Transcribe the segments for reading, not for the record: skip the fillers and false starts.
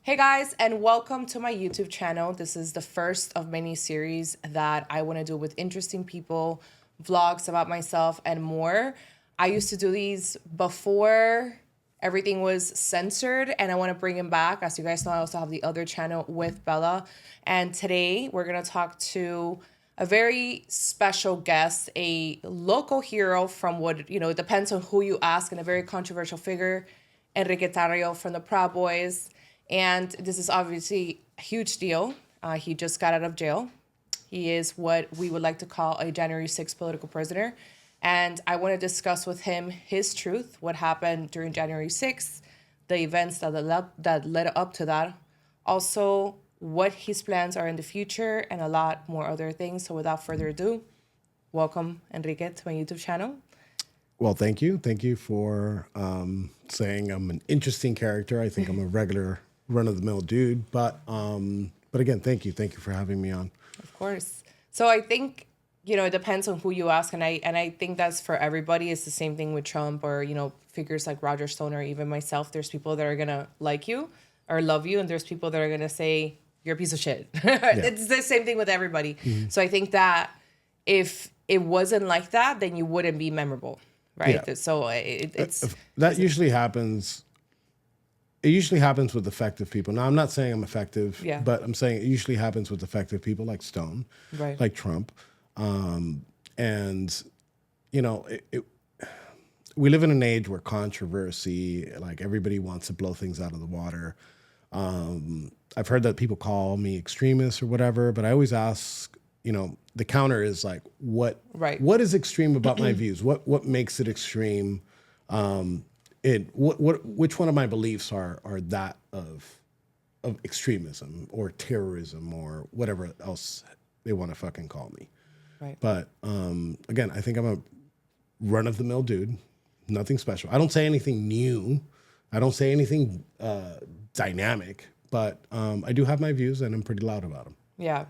Hey guys, and welcome to my YouTube channel. This is the first of many series that I want to do with interesting people, vlogs about myself, and more. I used to do these before everything was censored, and I want to bring them back. As you guys know, I also have the other channel with Bella. And today we're going to talk to a very special guest, a local hero from what, it depends on who you ask, and a very controversial figure, Enrique Tarrio from the Proud Boys. And this is obviously a huge deal. He just got out of jail. He is what we would like to call a January 6th political prisoner. And I want to discuss with him his truth, what happened during January 6th, the events that led up to that. Also, what his plans are in the future, and a lot more other things. So without further ado, welcome, Enrique, to my YouTube channel. Well, thank you. Thank you for saying I'm an interesting character. I think I'm a regular run-of-the-mill dude. But again, thank you. Thank you for having me on. Of course. So I think, it depends on who you ask. And I think that's for everybody. It's the same thing with Trump or, figures like Roger Stone or even myself. There's people that are going to like you or love you. And there's people that are going to say, you're a piece of shit. It's the same thing with everybody. Mm-hmm. So I think that if it wasn't like that, then you wouldn't be memorable. Right. Yeah. So it's that usually happens. It usually happens with effective people. Now, I'm not saying I'm effective, but I'm saying it usually happens with effective people like Stone, right, like Trump. And, we live in an age where controversy, like everybody wants to blow things out of the water. I've heard that people call me extremist or whatever, but I always ask, the counter is like, what is extreme about my views? What makes it extreme? Which one of my beliefs are that of extremism or terrorism or whatever else they want to fucking call me. Right. But again, I think I'm a run-of-the-mill dude, nothing special. I don't say anything new. I don't say anything dynamic, but I do have my views and I'm pretty loud about them. Yeah.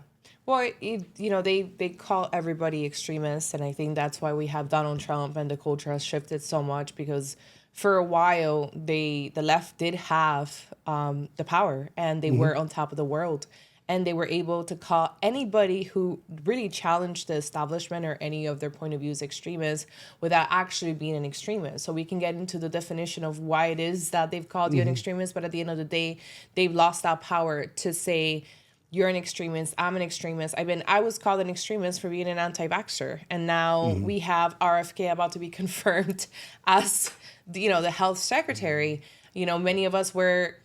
Well, they call everybody extremists, and I think that's why we have Donald Trump and the culture has shifted so much, because for a while the left did have the power and they were on top of the world, and they were able to call anybody who really challenged the establishment or any of their point of views extremists without actually being an extremist. So we can get into the definition of why it is that they've called you an extremist, but at the end of the day, they've lost that power to say, you're an extremist, I'm an extremist. I was called an extremist for being an anti-vaxxer. And now we have RFK about to be confirmed as, the health secretary. Many of us were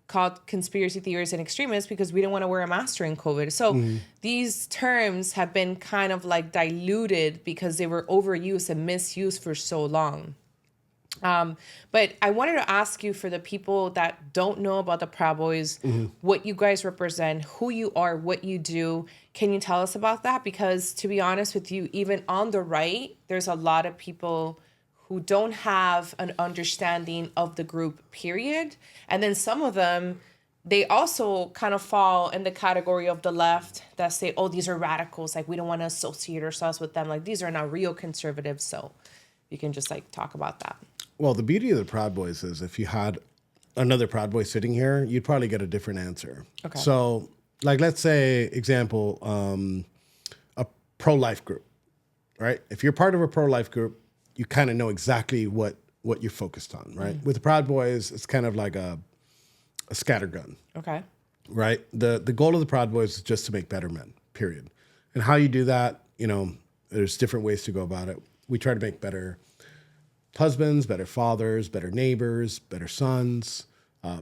called conspiracy theorists and extremists because we didn't want to wear a mask during COVID. So these terms have been kind of like diluted because they were overused and misused for so long. But I wanted to ask you, for the people that don't know about the Proud Boys, what you guys represent, who you are, what you do. Can you tell us about that? Because to be honest with you, even on the right, there's a lot of people who don't have an understanding of the group, period. And then some of them, they also kind of fall in the category of the left that say, oh, these are radicals. Like, we don't want to associate ourselves with them. Like, these are not real conservatives. So you can just talk about that. Well, the beauty of the Proud Boys is if you had another Proud Boy sitting here, you'd probably get a different answer. Okay. So, let's say, example, a pro-life group, right? If you're part of a pro-life group, you kind of know exactly what you're focused on, right? With the Proud Boys, it's kind of like a scattergun. Okay. Right? The goal of the Proud Boys is just to make better men, period. And how you do that, there's different ways to go about it. We try to make better husbands, better fathers, better neighbors, better sons,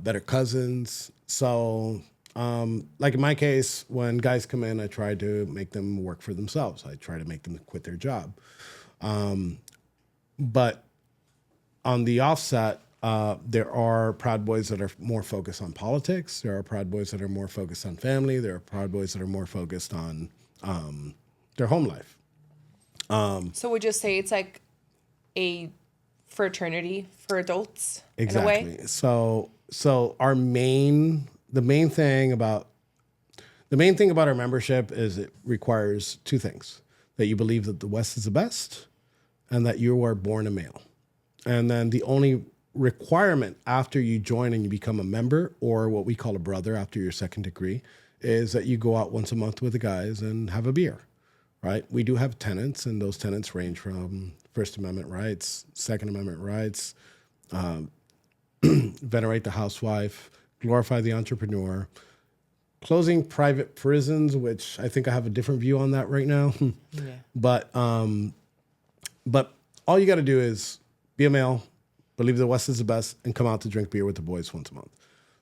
better cousins. So, like in my case, when guys come in, I try to make them work for themselves. I try to make them quit their job. But on the offset, there are Proud Boys that are more focused on politics. There are Proud Boys that are more focused on family. There are Proud Boys that are more focused on their home life. So would you say it's like a fraternity for adults? Exactly. In a way? So the main thing about our membership is it requires two things: that you believe that the West is the best, and that you are born a male. And then the only requirement after you join and you become a member, or what we call a brother after your second degree, is that you go out once a month with the guys and have a beer, right? We do have tenets, and those tenets range from First Amendment rights, Second Amendment rights, venerate the housewife, glorify the entrepreneur, closing private prisons, which I think I have a different view on that right now. Yeah. But all you got to do is be a male, believe the West is the best, and come out to drink beer with the boys once a month.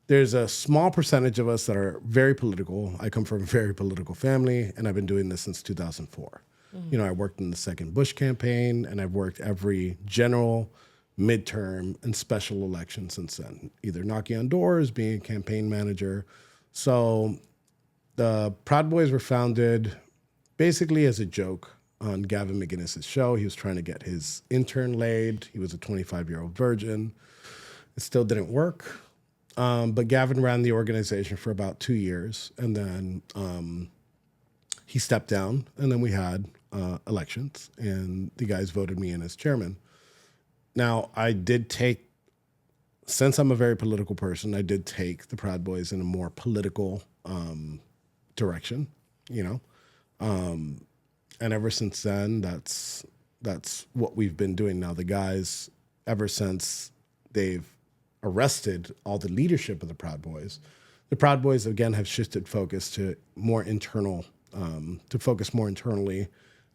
There's a small percentage of us that are very political. I come from a very political family, and I've been doing this since 2004. You know, I worked in the second Bush campaign, and I've worked every general, midterm, and special election since then, either knocking on doors, being a campaign manager. So the Proud Boys were founded basically as a joke on Gavin McInnes's show. He was trying to get his intern laid. He was a 25-year-old virgin. It still didn't work. But Gavin ran the organization for about 2 years, and then he stepped down, and then we had elections, and the guys voted me in as chairman. Now, I did take, since I'm a very political person, I did take the Proud Boys in a more political direction, you know. And ever since then, that's what we've been doing. Now, the guys, ever since they've arrested all the leadership of the Proud Boys again have shifted focus to more internal, to focus more internally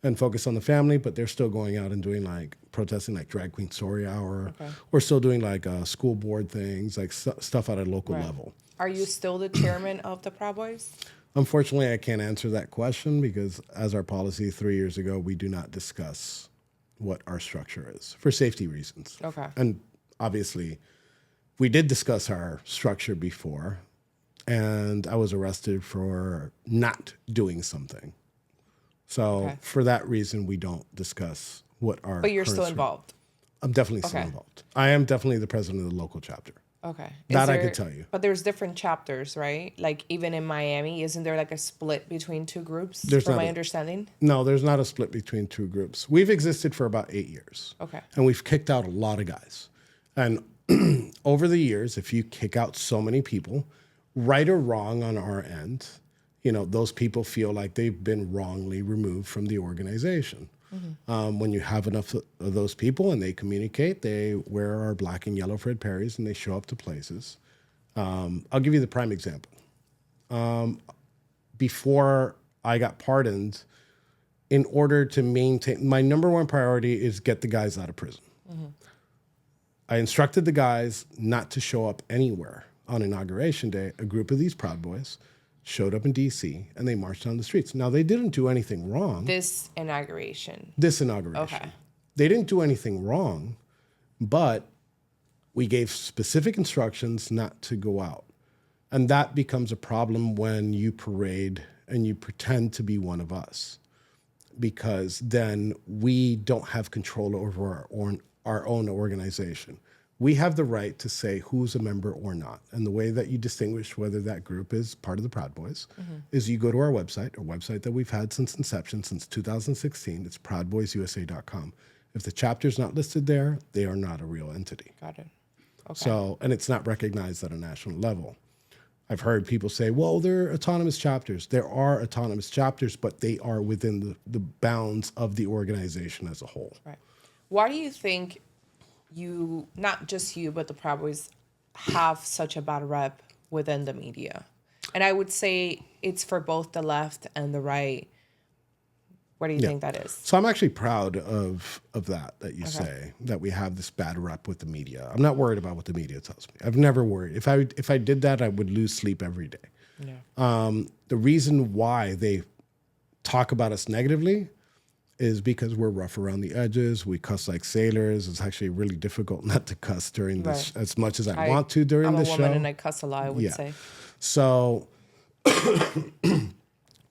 and focus on the family. But they're still going out and doing like protesting, like Drag Queen Story Hour. Okay. We're still doing like school board things, like stuff at a local level. Are you still the chairman of the Proud Boys? Unfortunately, I can't answer that question because as our policy 3 years ago, we do not discuss what our structure is for safety reasons. Okay. And obviously, we did discuss our structure before, and I was arrested for not doing something. So for that reason, we don't discuss what our. But you're still involved. I'm definitely still involved. I am definitely the president of the local chapter. Okay. I could tell you. But there's different chapters, right? Like even in Miami, isn't there like a split between two groups? From my understanding? No, there's not a split between two groups. We've existed for about 8 years. Okay. And we've kicked out a lot of guys. And over the years, if you kick out so many people, right or wrong on our end, you know, those people feel like they've been wrongly removed from the organization. Mm-hmm. When you have enough of those people and they communicate, they wear our black and yellow Fred Perrys and they show up to places. I'll give you the prime example. Before I got pardoned, in order to maintain, my number one priority is get the guys out of prison. Mm-hmm. I instructed the guys not to show up anywhere on Inauguration Day. A group of these Proud Boys showed up in D.C. and they marched down the streets. Now, they didn't do anything wrong. This inauguration. Okay. They didn't do anything wrong, but we gave specific instructions not to go out. And that becomes a problem when you parade and you pretend to be one of us, because then we don't have control over our own organization. We have the right to say who's a member or not. And the way that you distinguish whether that group is part of the Proud Boys is you go to our website, a website that we've had since inception, since 2016. It's proudboysusa.com. If the chapter's not listed there, they are not a real entity. Got it. Okay. So, and it's not recognized at a national level. I've heard people say, well, they're autonomous chapters. There are autonomous chapters, but they are within the bounds of the organization as a whole. Right. Why do you think you, not just you, but the Proud Boys have such a bad rep within the media? And I would say it's for both the left and the right. What do you think that is? So I'm actually proud of that you say, that we have this bad rep with the media. I'm not worried about what the media tells me. I've never worried. If I did that, I would lose sleep every day. Yeah. The reason why they talk about us negatively is because we're rough around the edges. We cuss like sailors. It's actually really difficult not to cuss during this, as much as I want to during the show. I'm a woman and I cuss a lot, I would say. So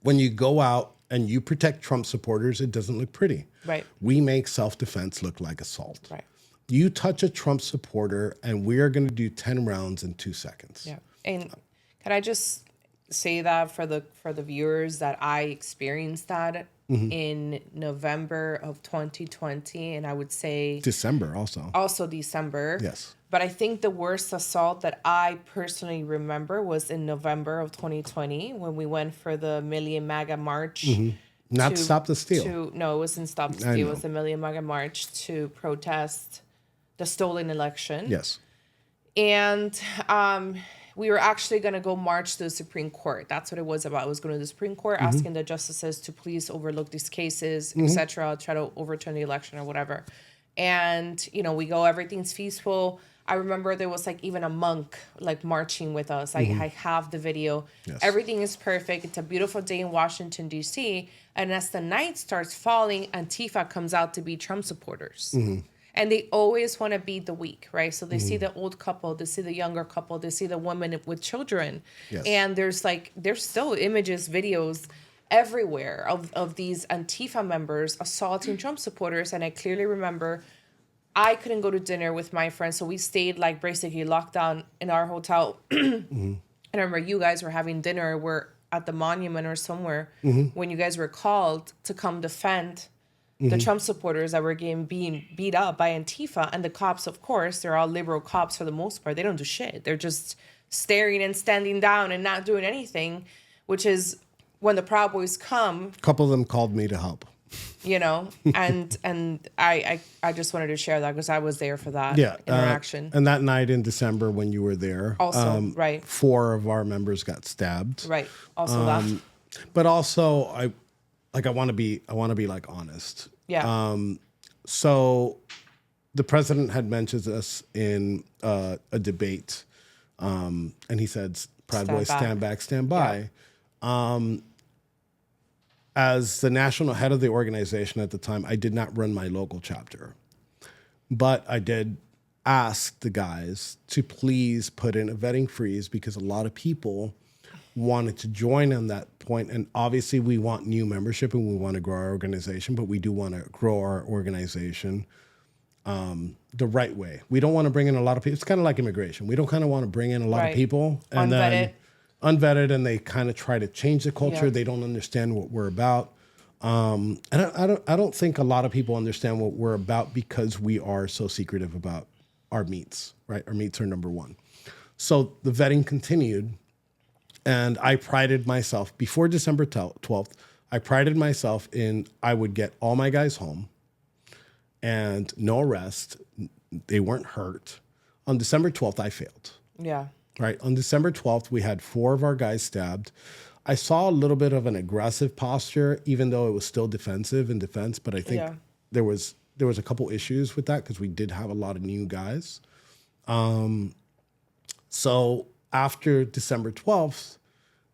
when you go out and you protect Trump supporters, it doesn't look pretty. Right. We make self-defense look like assault. Right. You touch a Trump supporter and we are going to do 10 rounds in 2 seconds. Yeah. And can I just say that for the viewers that I experienced that in November of 2020, and I would say December also December. Yes. But I think the worst assault that I personally remember was in November of 2020 when we went for the Million MAGA March. Not Stop the Steal. No, it wasn't Stop the Steal. It was the Million MAGA March to protest the stolen election. Yes. And we were actually going to go march to the Supreme Court. That's what it was about. It was going to the Supreme Court, asking the justices to please overlook these cases, etc., try to overturn the election or whatever. And, you know, we go, everything's peaceful. I remember there was like even a monk like marching with us. I have the video. Yes. Everything is perfect. It's a beautiful day in Washington, D.C. And as the night starts falling, Antifa comes out to be Trump supporters. And they always want to be the weak, right? So they see the old couple, they see the younger couple, they see the woman with children. Yes. And there's still images, videos everywhere of these Antifa members assaulting Trump supporters. And I clearly remember I couldn't go to dinner with my friends. So we stayed like basically locked down in our hotel. And I remember you guys were having dinner. We're at the monument or somewhere when you guys were called to come defend the Trump supporters that were being beat up by Antifa. And the cops, of course, they're all liberal cops for the most part. They don't do shit. They're just staring and standing down and not doing anything, which is when the Proud Boys come. A couple of them called me to help. You know, and I just wanted to share that because I was there for that interaction. And that night in December when you were there, also, right. 4 of our members got stabbed. Right. Also that. But also I want to be like honest. Yeah. So the president had mentioned us in a debate, and he said, "Proud Boys, stand back, stand by." Yeah. As the national head of the organization at the time, I did not run my local chapter, but I did ask the guys to please put in a vetting freeze because a lot of people wanted to join on that point. And obviously we want new membership and we want to grow our organization, but we do want to grow our organization the right way. We don't want to bring in a lot of people. It's kind of like immigration. We don't kind of want to bring in a lot of people and then unvetted, and they kind of try to change the culture. They don't understand what we're about. And I don't think a lot of people understand what we're about because we are so secretive about our meets, right? Our meets are number one. So the vetting continued. And I prided myself, before December 12th, I prided myself in I would get all my guys home and no arrest. They weren't hurt. On December 12th, I failed. Yeah. Right. On December 12th, we had 4 of our guys stabbed. I saw a little bit of an aggressive posture, even though it was still defensive in defense. But I think there was a couple issues with that because we did have a lot of new guys. So after December 12th,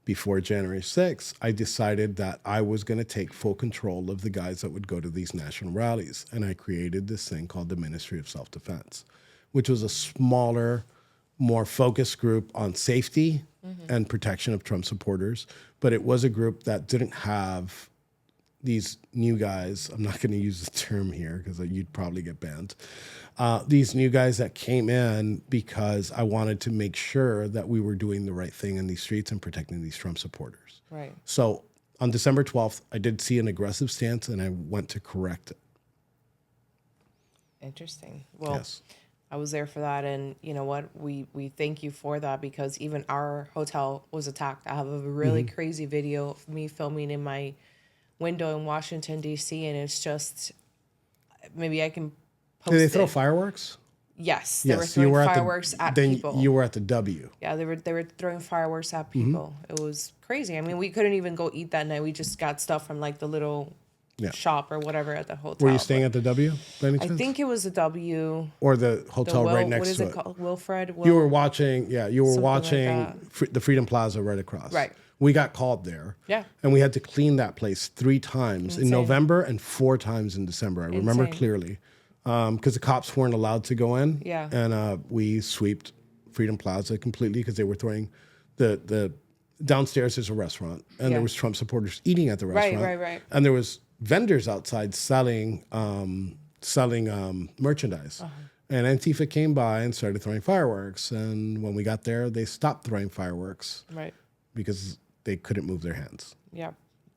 before January 6th, I decided that I was going to take full control of the guys that would go to these national rallies. And I created this thing called the Ministry of Self-Defense, which was a smaller, more focused group on safety and protection of Trump supporters. But it was a group that didn't have these new guys. I'm not going to use the term here because you'd probably get banned. These new guys that came in because I wanted to make sure that we were doing the right thing in these streets and protecting these Trump supporters. Right. So on December 12th, I did see an aggressive stance and I went to correct it. Interesting. Well, yes. I was there for that. And you know what? We thank you for that because even our hotel was attacked. I have a really crazy video of me filming in my window in Washington, D.C. And it's just, maybe I can post Did they throw fireworks? Yes. They were throwing fireworks at people. Then you were at the W. Yeah, they were throwing fireworks at people. It was crazy. I mean, we couldn't even go eat that night. We just got stuff from like the little shop or whatever at the hotel. Were you staying at the W by any chance? I think it was the W. Or the hotel right next to it. What is it called? Wilfred? You were watching, the Freedom Plaza right across. Right. We got called there. Yeah. And we had to clean that place 3 times in November and 4 times in December. I remember clearly. Because the cops weren't allowed to go in. Yeah. And we sweeped Freedom Plaza completely because they were throwing the downstairs is a restaurant. And there was Trump supporters eating at the restaurant. Right. And there was vendors outside selling merchandise. And Antifa came by and started throwing fireworks. And when we got there, they stopped throwing fireworks. Right. Because they couldn't move their hands. Yeah.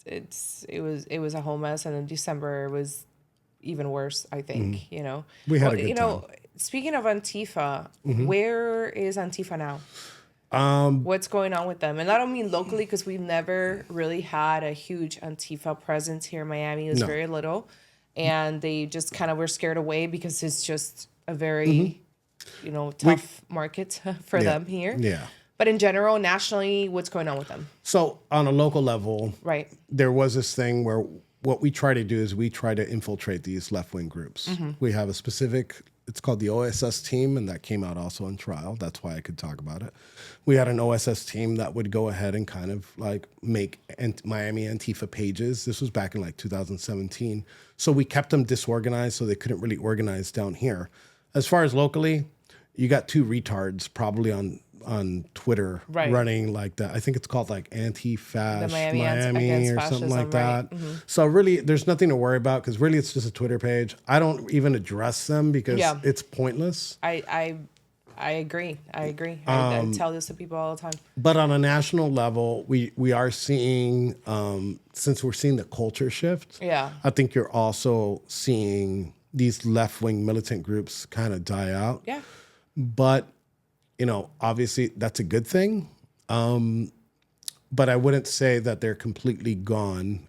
it was a whole mess, and in December it was even worse, I think. You know, We had a good time. Speaking of Antifa, where is Antifa now? What's going on with them? And I don't mean locally, because we've never really had a huge Antifa presence here in Miami. It was No. very little, and they just kind of were scared away because it's just a very tough market for them here. Yeah. But in general, nationally, what's going on with them? So on a local level, Right. there was this thing where what we try to do is we try to infiltrate these left-wing groups. We have a specific, it's called the OSS team, and that came out also on trial. That's why I could talk about it. We had an OSS team that would go ahead and kind of like make Miami Antifa pages. This was back in like 2017. So we kept them disorganized so they couldn't really organize down here. As far as locally, you got two retards probably on Twitter running like that. I think it's called like Antifa Miami or something like that. So really, there's nothing to worry about because really it's just a Twitter page. I don't even address them because it's pointless. I agree. I tell this to people all the time. But on a national level, we are seeing, since we're seeing the culture shift, I think you're also seeing these left-wing militant groups kind of die out. Yeah. But obviously that's a good thing. But I wouldn't say that they're completely gone.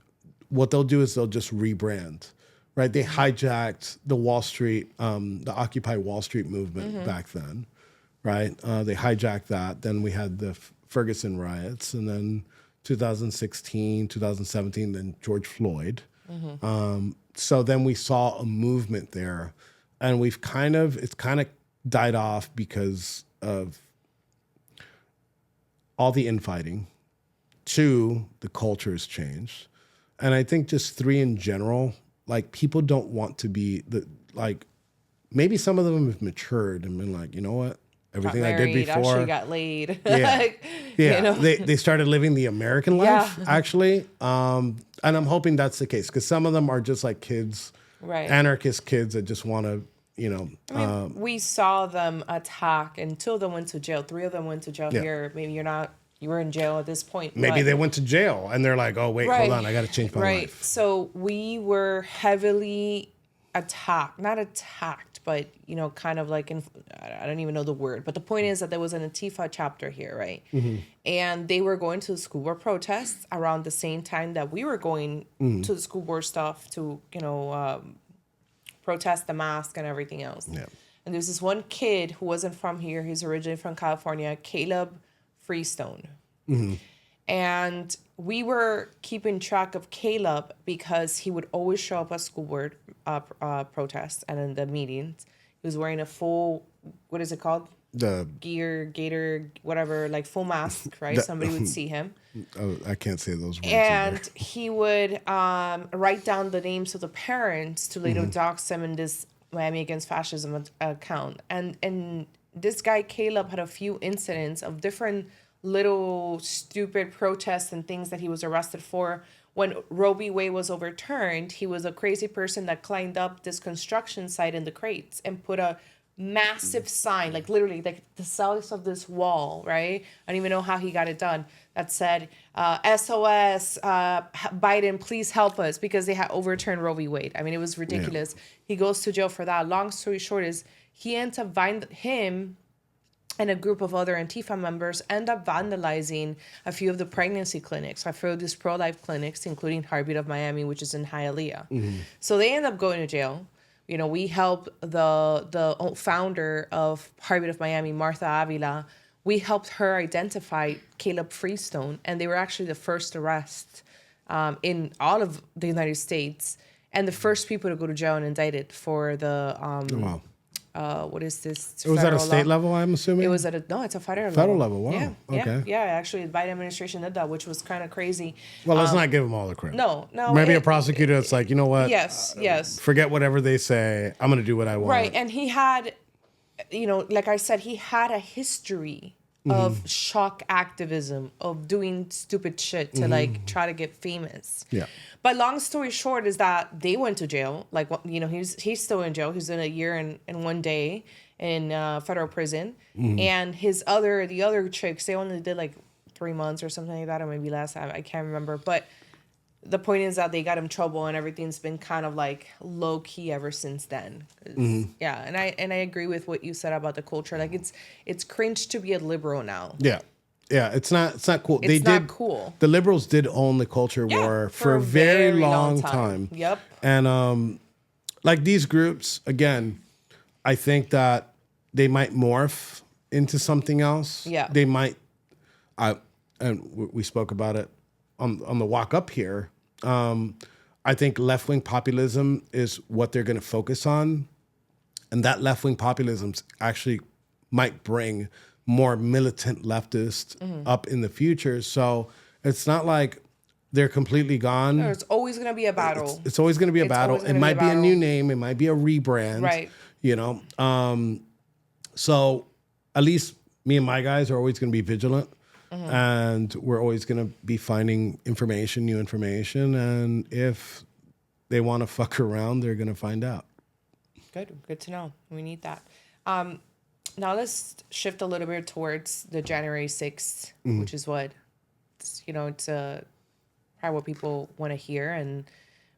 What they'll do is they'll just rebrand, right? They hijacked the Wall Street, the Occupy Wall Street movement back then, right? They hijacked that. Then we had the Ferguson riots, and then 2016, 2017, then George Floyd. So then we saw a movement there, and it's kind of died off because of all the infighting. 2, the culture has changed. And I think just 3 in general, like people don't want to be maybe some of them have matured and been like, you know what? Everything got married, I did before. Actually got laid. Yeah. They started living the American life, actually. And I'm hoping that's the case because some of them are just like kids, anarchist kids that just want to, we saw them attack, and 2 of them went to jail. 3 of them went to jail here. Maybe you were in jail at this point. Maybe they went to jail and they're like, oh, wait, hold on. I got to change my life. So we were heavily attacked, not attacked, but, kind of like, I don't even know the word. But the point is that there was an Antifa chapter here, right? And they were going to the school board protests around the same time that we were going to the school board stuff to, protest the mask and everything else. Yeah. And there's this one kid who wasn't from here. He's originally from California, Caleb Freestone. And we were keeping track of Caleb because he would always show up at school board protests and in the meetings. He was wearing a full, what is it called? The gator, whatever, like full mask, right? Somebody would see him. Oh, I can't say those words. And either. He would write down the names of the parents to later dox them in this Miami Against Fascism account. And this guy, Caleb, had a few incidents of different little stupid protests and things that he was arrested for. When Roe v. Wade was overturned, he was a crazy person that climbed up this construction site in the crates and put a massive sign, like literally like the size of this wall, right? I don't even know how he got it done. That said, SOS, Biden, please help us, because they had overturned Roe v. Wade. I mean, it was ridiculous. Yeah. He goes to jail for that. Long story short is he ends up him and a group of other Antifa members end up vandalizing a few of the pregnancy clinics, a few of these pro-life clinics, including Heartbeat of Miami, which is in Hialeah. So they end up going to jail. We helped the founder of Heartbeat of Miami, Martha Avila. We helped her identify Caleb Freestone, and they were actually the first arrest in all of the United States, and the first people to go to jail and indicted for the what is this? It was at a state level, I'm assuming? It was at it's a federal level. Federal level, wow. Yeah. Actually, the Biden administration did that, which was kind of crazy. Well, let's not give them all the credit. No. Maybe a prosecutor that's like, you know what? Yes. Forget whatever they say. I'm going to do what I want. Right, and he had, like I said, he had a history of shock activism, of doing stupid shit to like try to get famous. Yeah. But long story short is that they went to jail. Like, he's still in jail. He's in a year and 1 day in federal prison. And the other chicks, they only did like 3 months or something like that, or maybe less. I can't remember. But the point is that they got in trouble and everything's been kind of like low key ever since then. Yeah, and I agree with what you said about the culture. Like it's cringe to be a liberal now. Yeah. Yeah, it's not cool. It's not cool. The liberals did own the culture war for a very long time. Yep. And like these groups, again, I think that they might morph into something else. Yeah. They might and we spoke about it on the walk up here. I think left-wing populism is what they're going to focus on. And that left-wing populism actually might bring more militant leftists up in the future. So it's not like they're completely gone. There's always going to be a battle. It's always going to be a battle. It might be a new name. It might be a rebrand. Right. You know? So at least me and my guys are always going to be vigilant. And we're always going to be finding information, new information. And if they want to fuck around, they're going to find out. Good to know. We need that. Now let's shift a little bit towards the January 6th, which is what, it's probably what people want to hear. And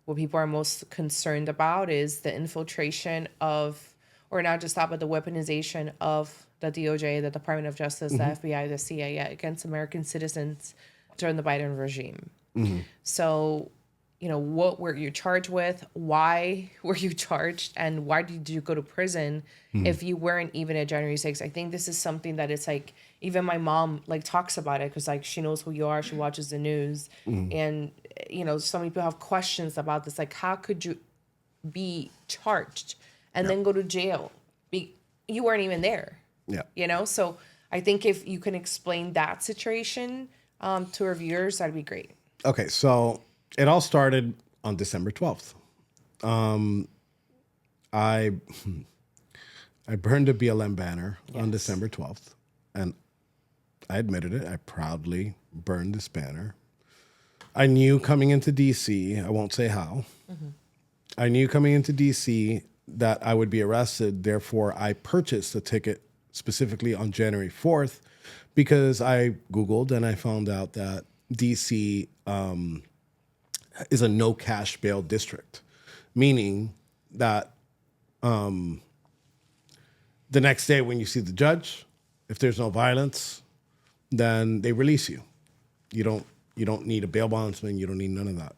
what people are most concerned about is the infiltration of, or not just that, but the weaponization of the DOJ, the Department of Justice, the FBI, the CIA against American citizens during the Biden regime. So, what were you charged with? Why were you charged? And why did you go to prison if you weren't even at January 6th? I think this is something that it's like, even my mom talks about it because she knows who you are. She watches the news. And, so many people have questions about this. Like, how could you be charged and then go to jail? You weren't even there. Yeah. So I think if you can explain that situation to our viewers, that'd be great. Okay, so it all started on December 12th. I burned a BLM banner on December 12th, and I admitted it. I proudly burned this banner. I knew coming into D.C., I won't say how, I knew coming into D.C. that I would be arrested. Therefore, I purchased a ticket specifically on January 4th because I Googled and I found out that D.C. Is a no cash bail district, meaning that the next day when you see the judge, if there's no violence, then they release you. You don't need a bail bondsman. You don't need none of that.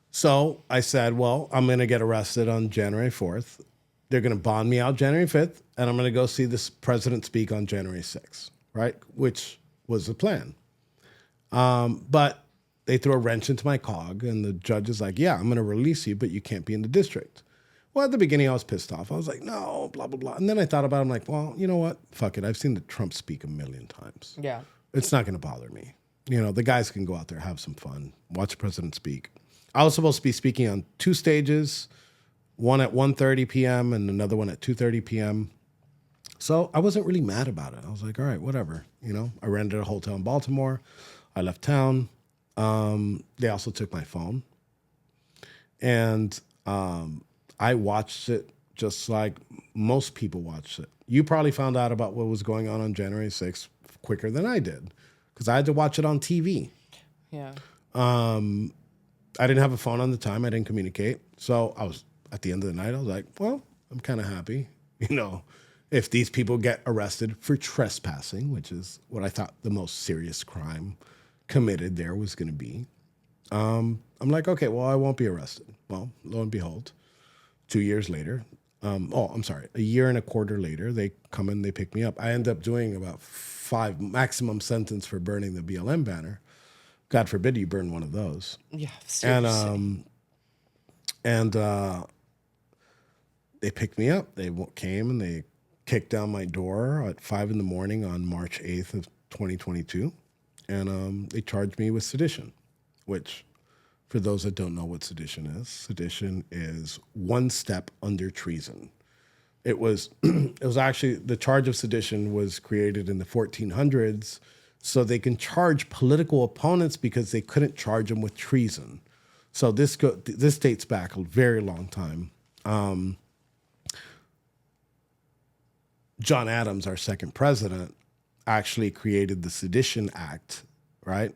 So I said, well, I'm going to get arrested on January 4th. They're going to bond me out January 5th, and I'm going to go see this president speak on January 6th, right? Which was the plan. But they threw a wrench into my cog, and the judge is like, yeah, I'm going to release you, but you can't be in the district. Well, at the beginning, I was pissed off. I was like, no, blah, blah, blah. And then I thought about it. I'm like, well, you know what? Fuck it. I've seen the Trump speak a million times. Yeah. It's not going to bother me. The guys can go out there, have some fun, watch the president speak. I was supposed to be speaking on 2 stages, one at 1:30 p.m. and another one at 2:30 p.m. So I wasn't really mad about it. I was like, all right, whatever. I rented a hotel in Baltimore. I left town. They also took my phone. And I watched it just like most people watched it. You probably found out about what was going on January 6th quicker than I did because I had to watch it on TV. Yeah. I didn't have a phone on the time. I didn't communicate. So I was, at the end of the night, I was like, well, I'm kind of happy. If these people get arrested for trespassing, which is what I thought the most serious crime committed there was going to be. I'm like, okay, well, I won't be arrested. Well, lo and behold, 2 years later, a year and a quarter later, they come and they pick me up. I end up doing about 5 maximum sentence for burning the BLM banner. God forbid you burn one of those. Yeah, seriously. And they picked me up. They came and they kicked down my door at 5 a.m. on March 8th of 2022. And they charged me with sedition, which, for those that don't know what sedition is one step under treason. It was actually, the charge of sedition was created in the 1400s so they can charge political opponents because they couldn't charge them with treason. So this dates back a very long time. John Adams, our second president, actually created the Sedition Act, right?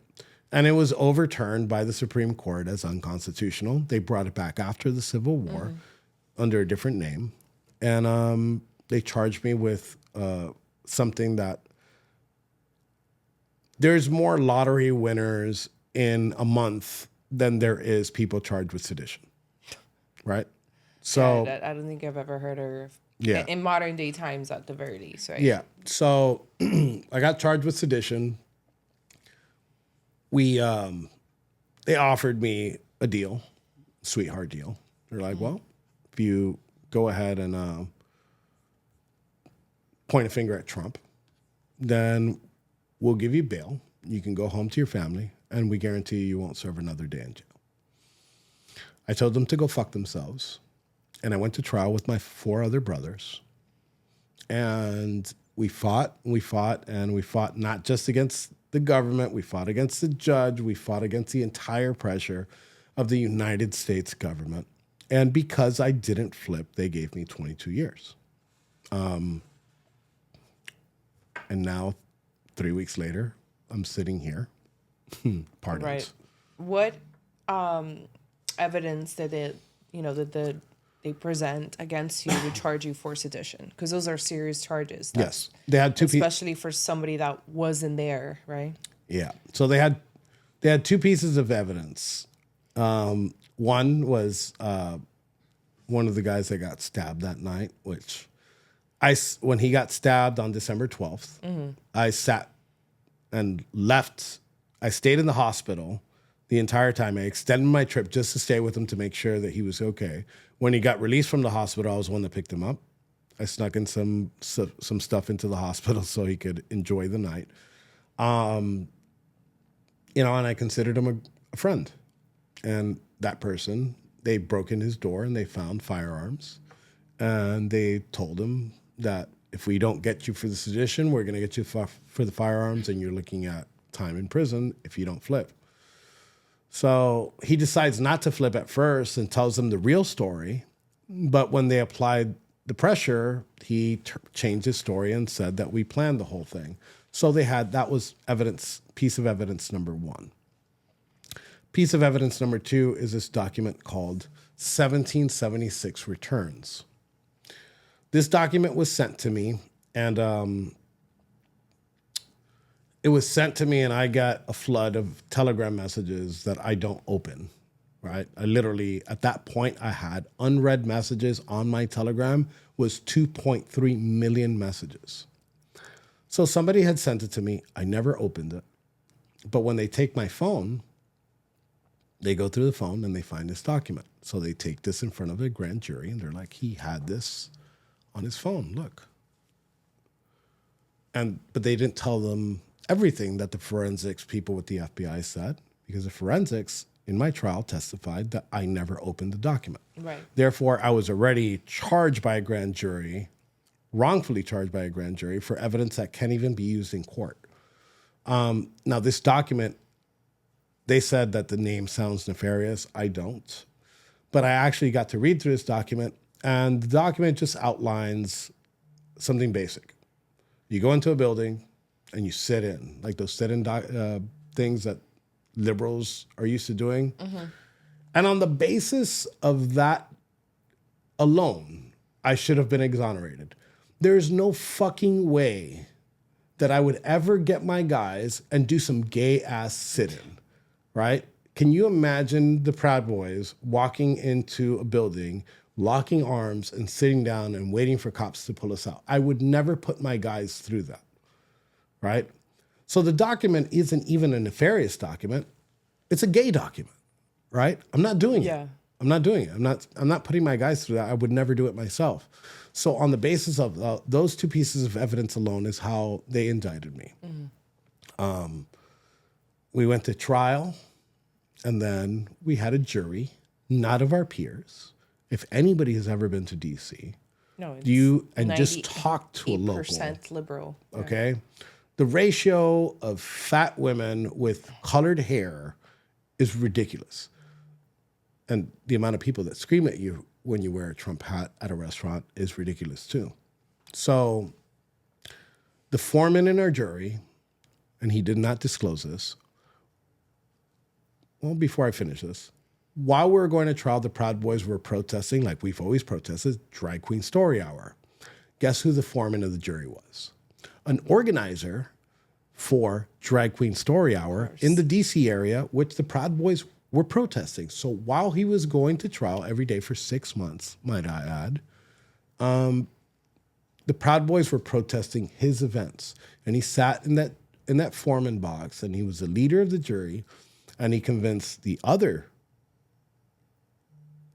And it was overturned by the Supreme Court as unconstitutional. They brought it back after the Civil War under a different name. And they charged me with something that there's more lottery winners in a month than there is people charged with sedition. Right? So Yeah, I don't think I've ever heard of. Yeah. In modern day times, at the very least, right? Yeah. So I got charged with sedition. They offered me a deal, sweetheart deal. They're like, well, if you go ahead and point a finger at Trump, then we'll give you bail. You can go home to your family, and we guarantee you won't serve another day in jail. I told them to go fuck themselves. And I went to trial with my 4 other brothers. And we fought, and we fought, and we fought not just against the government. We fought against the judge. We fought against the entire pressure of the United States government. And because I didn't flip, they gave me 22 years. And now, 3 weeks later, I'm sitting here. Pardons. Right. What evidence did they present against you to charge you for sedition? Because those are serious charges. Yes. They had 2 especially for somebody that wasn't there, right? Yeah. So they had 2 pieces of evidence. One was one of the guys that got stabbed that night, which when he got stabbed on December 12th, I sat and left. I stayed in the hospital the entire time. I extended my trip just to stay with him to make sure that he was okay. When he got released from the hospital, I was the one that picked him up. I snuck in some stuff into the hospital so he could enjoy the night. And I considered him a friend. And that person, they broke in his door and they found firearms. And they told him that if we don't get you for the sedition, we're going to get you for the firearms, and you're looking at time in prison if you don't flip. So he decides not to flip at first and tells them the real story. But when they applied the pressure, he changed his story and said that we planned the whole thing. So that was piece of evidence number 1. Piece of evidence number 2 is this document called 1776 Returns. This document was sent to me, and it was sent to me, and I got a flood of Telegram messages that I don't open, right? I literally, at that point, I had unread messages on my Telegram was 2.3 million messages. So somebody had sent it to me. I never opened it. But when they take my phone, they go through the phone and they find this document. So they take this in front of a grand jury, and they're like, he had this on his phone, look. But they didn't tell them everything that the forensics people with the FBI said, because the forensics in my trial testified that I never opened the document. Right. Therefore, I was already charged by a grand jury, wrongfully charged by a grand jury for evidence that can't even be used in court. Now, this document, they said that the name sounds nefarious. I don't. But I actually got to read through this document, and the document just outlines something basic. You go into a building, and you sit in, like those sit-in things that liberals are used to doing. And on the basis of that alone, I should have been exonerated. There's no fucking way that I would ever get my guys and do some gay-ass sit-in, right? Can you imagine the Proud Boys walking into a building, locking arms and sitting down and waiting for cops to pull us out? I would never put my guys through that. Right? So the document isn't even a nefarious document. It's a gay document, right? I'm not doing it. I'm not doing it. I'm not putting my guys through that. I would never do it myself. So on the basis of those 2 pieces of evidence alone is how they indicted me. We went to trial, and then we had a jury, not of our peers. If anybody has ever been to D.C., just talk to a local. 8% liberal. Okay? The ratio of fat women with colored hair is ridiculous. And the amount of people that scream at you when you wear a Trump hat at a restaurant is ridiculous too. So the foreman in our jury, and he did not disclose this, well, before I finish this, while we were going to trial, the Proud Boys were protesting, like we've always protested, Drag Queen Story Hour. Guess who the foreman of the jury was? An organizer for Drag Queen Story Hour in the DC area, which the Proud Boys were protesting. So while he was going to trial every day for 6 months, might I add, the Proud Boys were protesting his events. And he sat in that foreman box, and he was the leader of the jury, and he convinced the other,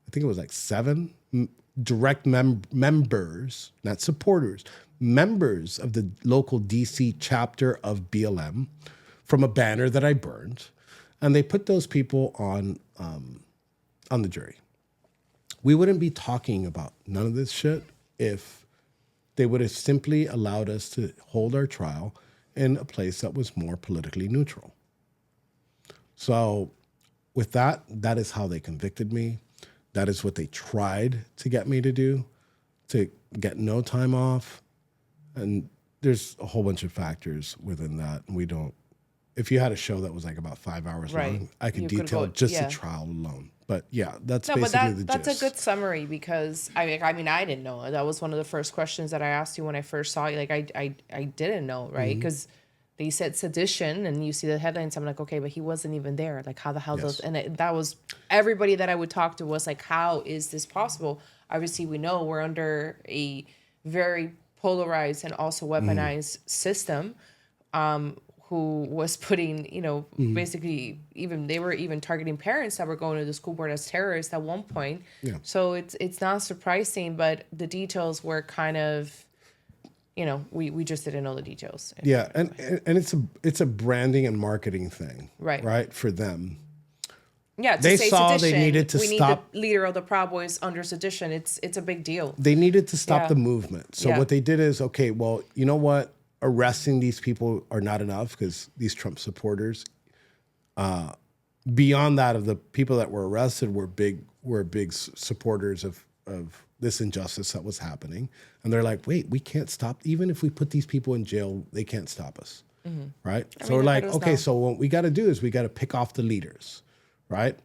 I think it was like 7 direct members, not supporters, members of the local DC chapter of BLM from a banner that I burned. And they put those people on the jury. We wouldn't be talking about none of this shit if they would have simply allowed us to hold our trial in a place that was more politically neutral. So with that, that is how they convicted me. That is what they tried to get me to do, to get no time off. And there's a whole bunch of factors within that. And we don't, if you had a show that was like about 5 hours long, I could detail just the trial alone. But yeah, that's basically the gist. That's a good summary, because I mean, I didn't know. That was one of the first questions that I asked you when I first saw you. Like, I didn't know, right? Because they said sedition, and you see the headlines. I'm like, okay, but he wasn't even there. Like, how the hell does? And that was everybody that I would talk to was like, how is this possible? Obviously, we know we're under a very polarized and also weaponized system. Who was putting, basically they were even targeting parents that were going to the school board as terrorists at one point. Yeah. So it's not surprising, but the details were kind of, we just didn't know the details. Yeah, and it's a branding and marketing thing, right for them. Yeah, they saw sedition, they needed to stop. Need the leader of the Proud Boys under sedition. It's a big deal. They needed to stop the movement. So what they did is, okay, well, you know what? Arresting these people are not enough, because these Trump supporters, beyond that, of the people that were arrested, were big supporters of this injustice that was happening. And they're like, wait, we can't stop. Even if we put these people in jail, they can't stop us, right? So we're like, okay, so what we got to do is we got to pick off the leaders, right?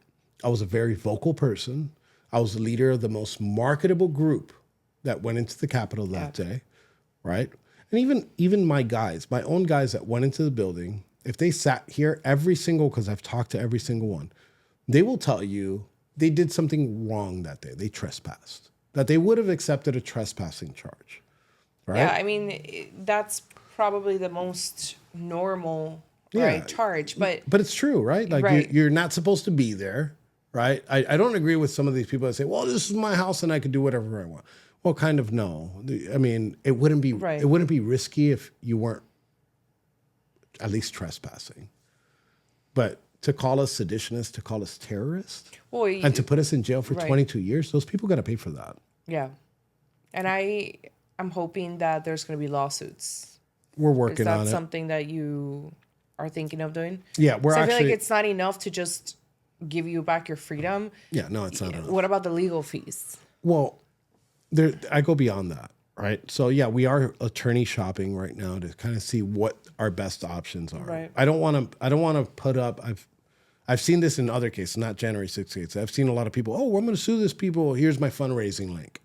I was a very vocal person. I was the leader of the most marketable group that went into the Capitol that day, right? And even my own guys that went into the building, if they sat here, because I've talked to every single one, they will tell you they did something wrong that day. They trespassed. That they would have accepted a trespassing charge, right? Yeah, I mean, that's probably the most normal charge. But it's true, right? Like you're not supposed to be there, right? I don't agree with some of these people that say, well, this is my house and I can do whatever I want. Well, kind of no. I mean, it wouldn't be risky if you weren't at least trespassing. But to call us seditionists, to call us terrorists, and to put us in jail for 22 years, those people got to pay for that. Yeah. And I'm hoping that there's going to be lawsuits. We're working on it. Is that something that you are thinking of doing? Yeah, I feel like it's not enough to just give you back your freedom. Yeah, no, it's not enough. What about the legal fees? Well, I go beyond that, right? So yeah, we are attorney shopping right now to kind of see what our best options are. Right. I don't want to put up. I've seen this in other cases, not January 6th cases. I've seen a lot of people. Oh, I'm going to sue this people. Here's my fundraising link,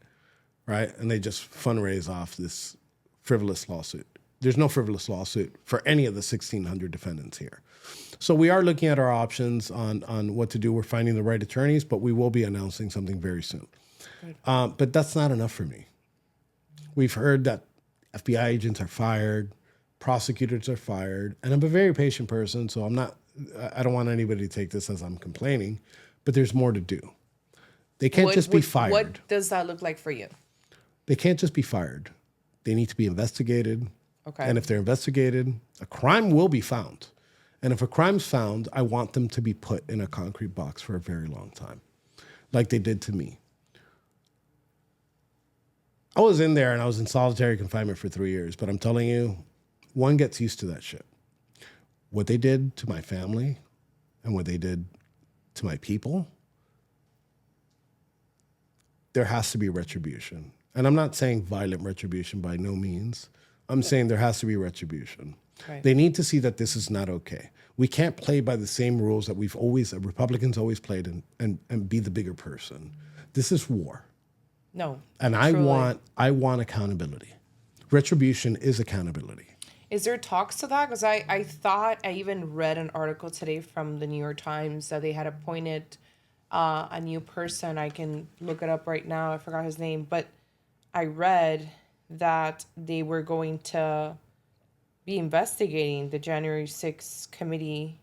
right? And they just fundraise off this frivolous lawsuit. There's no frivolous lawsuit for any of the 1,600 defendants here. So we are looking at our options on what to do. We're finding the right attorneys, but we will be announcing something very soon. But that's not enough for me. We've heard that FBI agents are fired, prosecutors are fired, and I'm a very patient person, so I don't want anybody to take this as I'm complaining, but there's more to do. They can't just be fired. What does that look like for you? They can't just be fired. They need to be investigated. Okay. And if they're investigated, a crime will be found. And if a crime's found, I want them to be put in a concrete box for a very long time, like they did to me. I was in there and I was in solitary confinement for 3 years, but I'm telling you, one gets used to that shit. What they did to my family and what they did to my people, there has to be retribution. And I'm not saying violent retribution by no means. I'm saying there has to be retribution. Right. They need to see that this is not okay. We can't play by the same rules that Republicans always played and be the bigger person. This is war. No. And truly. I want accountability. Retribution is accountability. Is there talks to that? Because I thought I even read an article today from the New York Times that they had appointed a new person. I can look it up right now. I forgot his name. But I read that they were going to be investigating the January 6th committee.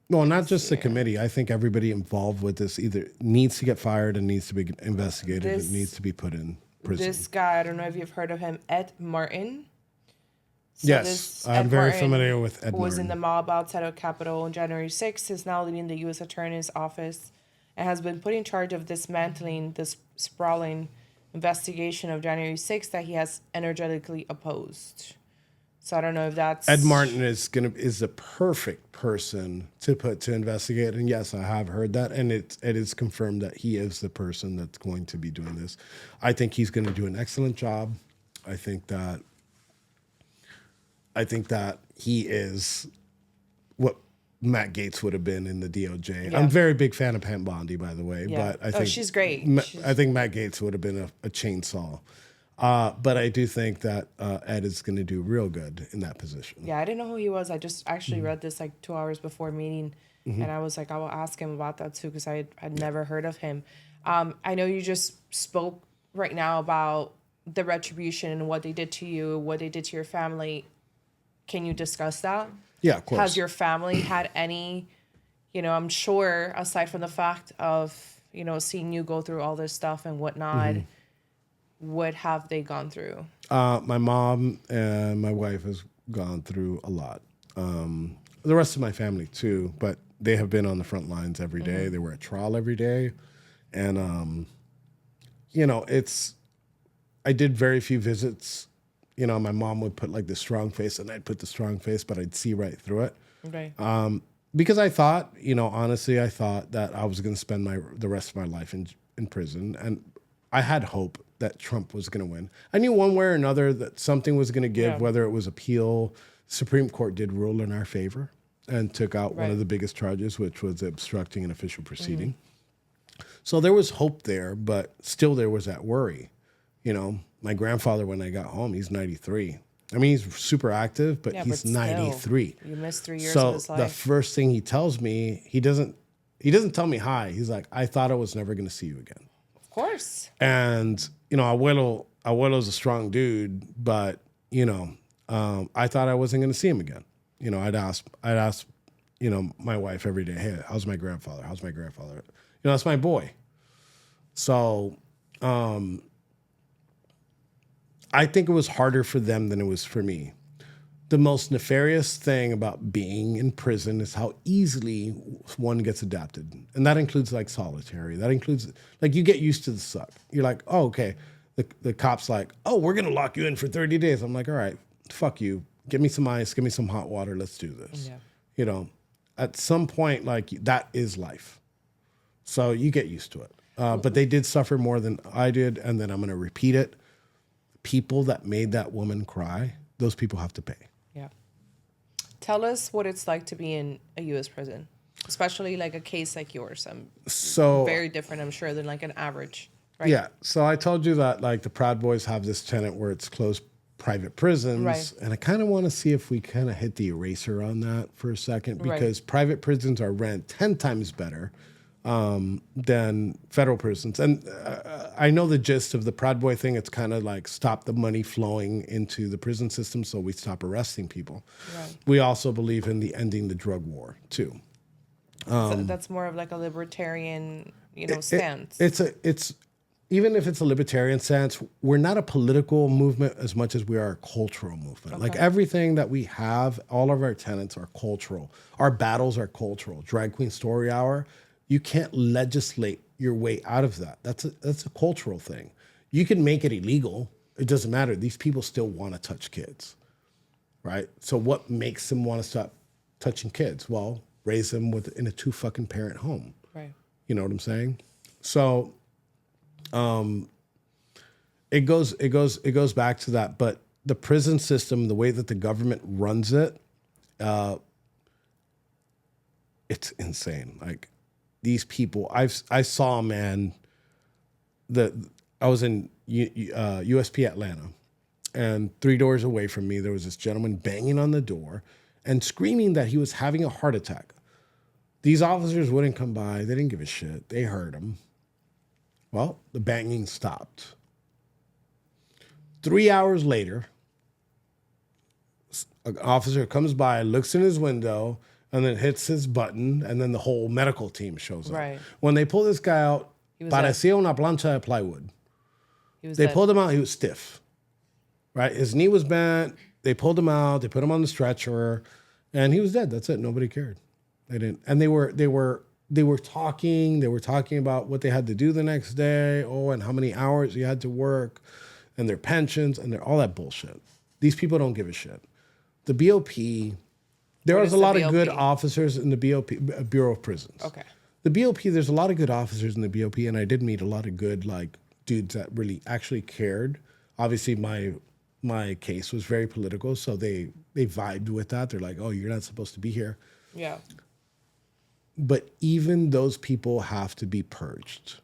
No, not just the committee. I think everybody involved with this either needs to get fired and needs to be investigated and needs to be put in prison. This guy, I don't know if you've heard of him, Ed Martin. So yes, I'm very familiar with Ed Martin. Who was in the mob outside of Capitol on January 6th, is now leaving the U.S. Attorney's Office and has been put in charge of dismantling this sprawling investigation of January 6th that he has energetically opposed. So I don't know if that's... Ed Martin is the perfect person to investigate. And yes, I have heard that. And it is confirmed that he is the person that's going to be doing this. I think he's going to do an excellent job. I think that he is what Matt Gaetz would have been in the DOJ. Yeah. I'm a very big fan of Pam Bondi, by the way. Yeah. But I think she's great. I think Matt Gaetz would have been a chainsaw. But I do think that Ed is going to do real good in that position. Yeah, I didn't know who he was. I just actually read this like 2 hours before meeting. And I was like, I will ask him about that too, because I had never heard of him. I know you just spoke right now about the retribution and what they did to you, what they did to your family. Can you discuss that? Yeah, of course. Has your family had any, I'm sure, aside from the fact of, seeing you go through all this stuff and whatnot, what have they gone through? My mom and my wife has gone through a lot. The rest of my family too, but they have been on the front lines every day. They were at trial every day. And, I did very few visits. My mom would put like the strong face and I'd put the strong face, but I'd see right through it. Okay. Because I thought, honestly, I thought that I was going to spend the rest of my life in prison. And I had hope that Trump was going to win. I knew one way or another that something was going to give, whether it was appeal. Supreme Court did rule in our favor and took out one of the biggest charges, which was obstructing an official proceeding. So there was hope there, but still there was that worry. My grandfather, when I got home, he's 93. I mean, he's super active, but he's 93. You missed 3 years of his life. So the first thing he tells me, he doesn't tell me hi. He's like, I thought I was never going to see you again. Of course. And, Abuelo's a strong dude, but, I thought I wasn't going to see him again. I'd ask, my wife every day, hey, how's my grandfather? How's my grandfather? That's my boy. So, I think it was harder for them than it was for me. The most nefarious thing about being in prison is how easily one gets adapted. And that includes like solitary. That includes like you get used to the suck. You're like, oh, okay. The cop's like, oh, we're going to lock you in for 30 days. I'm like, all right, fuck you. Give me some ice. Give me some hot water. Let's do this. Yeah. At some point, like that is life. So you get used to it. But they did suffer more than I did. And then I'm going to repeat it. People that made that woman cry, those people have to pay. Yeah. Tell us what it's like to be in a U.S. prison, especially like a case like yours. So very different, I'm sure, than like an average. Right? Yeah. So I told you that like the Proud Boys have this tenet where it's closed private prisons. Right. And I kind of want to see if we kind of hit the eraser on that for a second, because private prisons are rent 10 times better than federal prisons. And I know the gist of the Proud Boy thing. It's kind of like stop the money flowing into the prison system so we stop arresting people. Right. We also believe in the ending the drug war too. So that's more of like a libertarian, stance. It's even if it's a libertarian stance, we're not a political movement as much as we are a cultural movement. Okay. Like everything that we have, all of our tenets are cultural. Our battles are cultural. Drag Queen Story Hour, you can't legislate your way out of that. That's a cultural thing. You can make it illegal. It doesn't matter. These people still want to touch kids, right? So what makes them want to stop touching kids? Well, raise them in a 2 fucking parent home. Right. You know what I'm saying? So it goes back to that. But the prison system, the way that the government runs it, it's insane. Like these people, I saw a man I was in USP Atlanta, and 3 doors away from me, there was this gentleman banging on the door and screaming that he was having a heart attack. These officers wouldn't come by. They didn't give a shit. They heard him. Well, the banging stopped. 3 hours later, an officer comes by, looks in his window, and then hits his button, and then the whole medical team shows up. Right. When they pull this guy out, was parecía una plancha de plywood. They dead. pulled him out. He was stiff, right? His knee was bent. They pulled him out. They put him on the stretcher, and he was dead. That's it. Nobody cared. They didn't. And they were talking. They were talking about what they had to do the next day. Oh, and how many hours you had to work, and their pensions, and all that bullshit. These people don't give a shit. The BOP. There was a lot of good officers in the BOP, Bureau of Prisons. Okay. The BOP. There's a lot of good officers in the BOP, and I did meet a lot of good dudes that really actually cared. Obviously, my case was very political, so they vibed with that. They're like, "Oh, you're not supposed to be here." Yeah. But even those people have to be purged.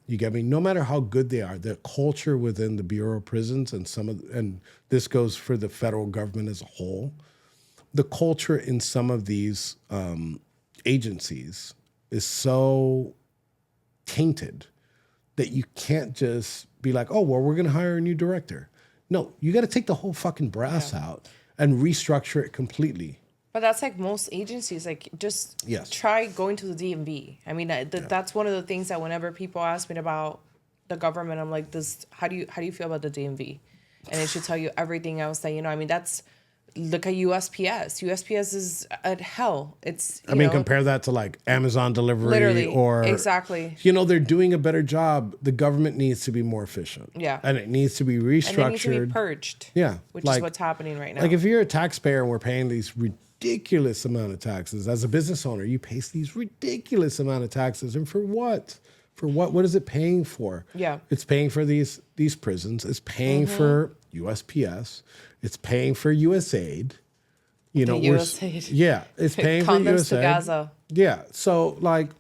You get me? No matter how good they are, the culture within the Bureau of Prisons and this goes for the federal government as a whole, the culture in some of these agencies is so tainted that you can't just be like, oh, well, we're going to hire a new director. No, you got to take the whole fucking brass out and restructure it completely. But that's like most agencies. Like, just try going to the DMV. I mean, that's one of the things that whenever people ask me about the government, I'm like, how do you feel about the DMV? And it should tell you everything else that, I mean, look at USPS. USPS is at hell. Compare that to like Amazon delivery literally, or exactly. They're doing a better job. The government needs to be more efficient. Yeah. And it needs to be restructured. And it needs to be purged. Yeah. Which is what's happening right now. Like if you're a taxpayer and we're paying these ridiculous amount of taxes, as a business owner, you pay these ridiculous amount of taxes. And for what? For what? What is it paying for? Yeah. It's paying for these prisons. It's paying for USPS. It's paying for USAID. USAID. Yeah, it's paying for USAID. To Gaza. Yeah, so like,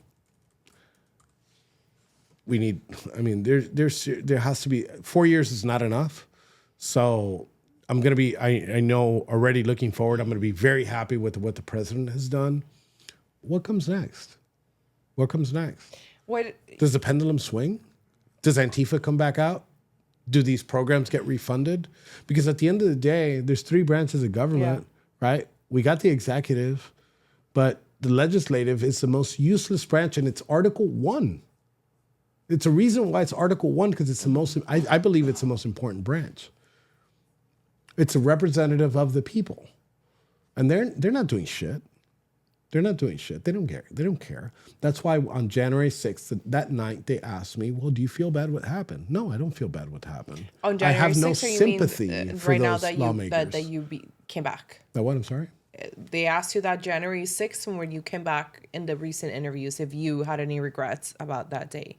we need. I mean, there has to be 4 years is not enough. So I'm gonna be. I know already. Looking forward, I'm gonna be very happy with what the president has done. What comes next? What comes next? What does the pendulum swing? Does Antifa come back out? Do these programs get refunded? Because at the end of the day, there's 3 branches of government, right? We got the executive, but the legislative is the most useless branch, and it's Article 1. It's a reason why it's Article 1, because it's the most, I believe it's the most important branch. It's a representative of the people. And they're not doing shit. They're not doing shit. They don't care. They don't care. That's why on January 6th, that night, they asked me, well, do you feel bad what happened? No, I don't feel bad what happened. On January 6th, I have no sympathy for right those now lawmakers. that you came back. That what? I'm sorry? They asked you that January 6th when you came back in the recent interviews if you had any regrets about that day.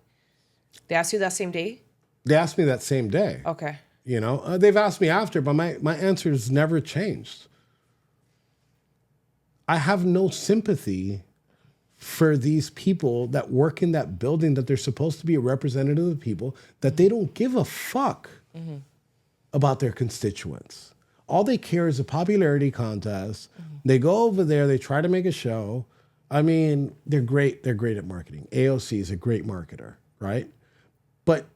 They asked you that same day? They asked me that same day. Okay. They've asked me after, but my answer has never changed. I have no sympathy for these people that work in that building, that they're supposed to be a representative of the people, that they don't give a fuck about their constituents. All they care is a popularity contest. They go over there, they try to make a show. I mean, they're great. They're great at marketing. AOC is a great marketer, right? But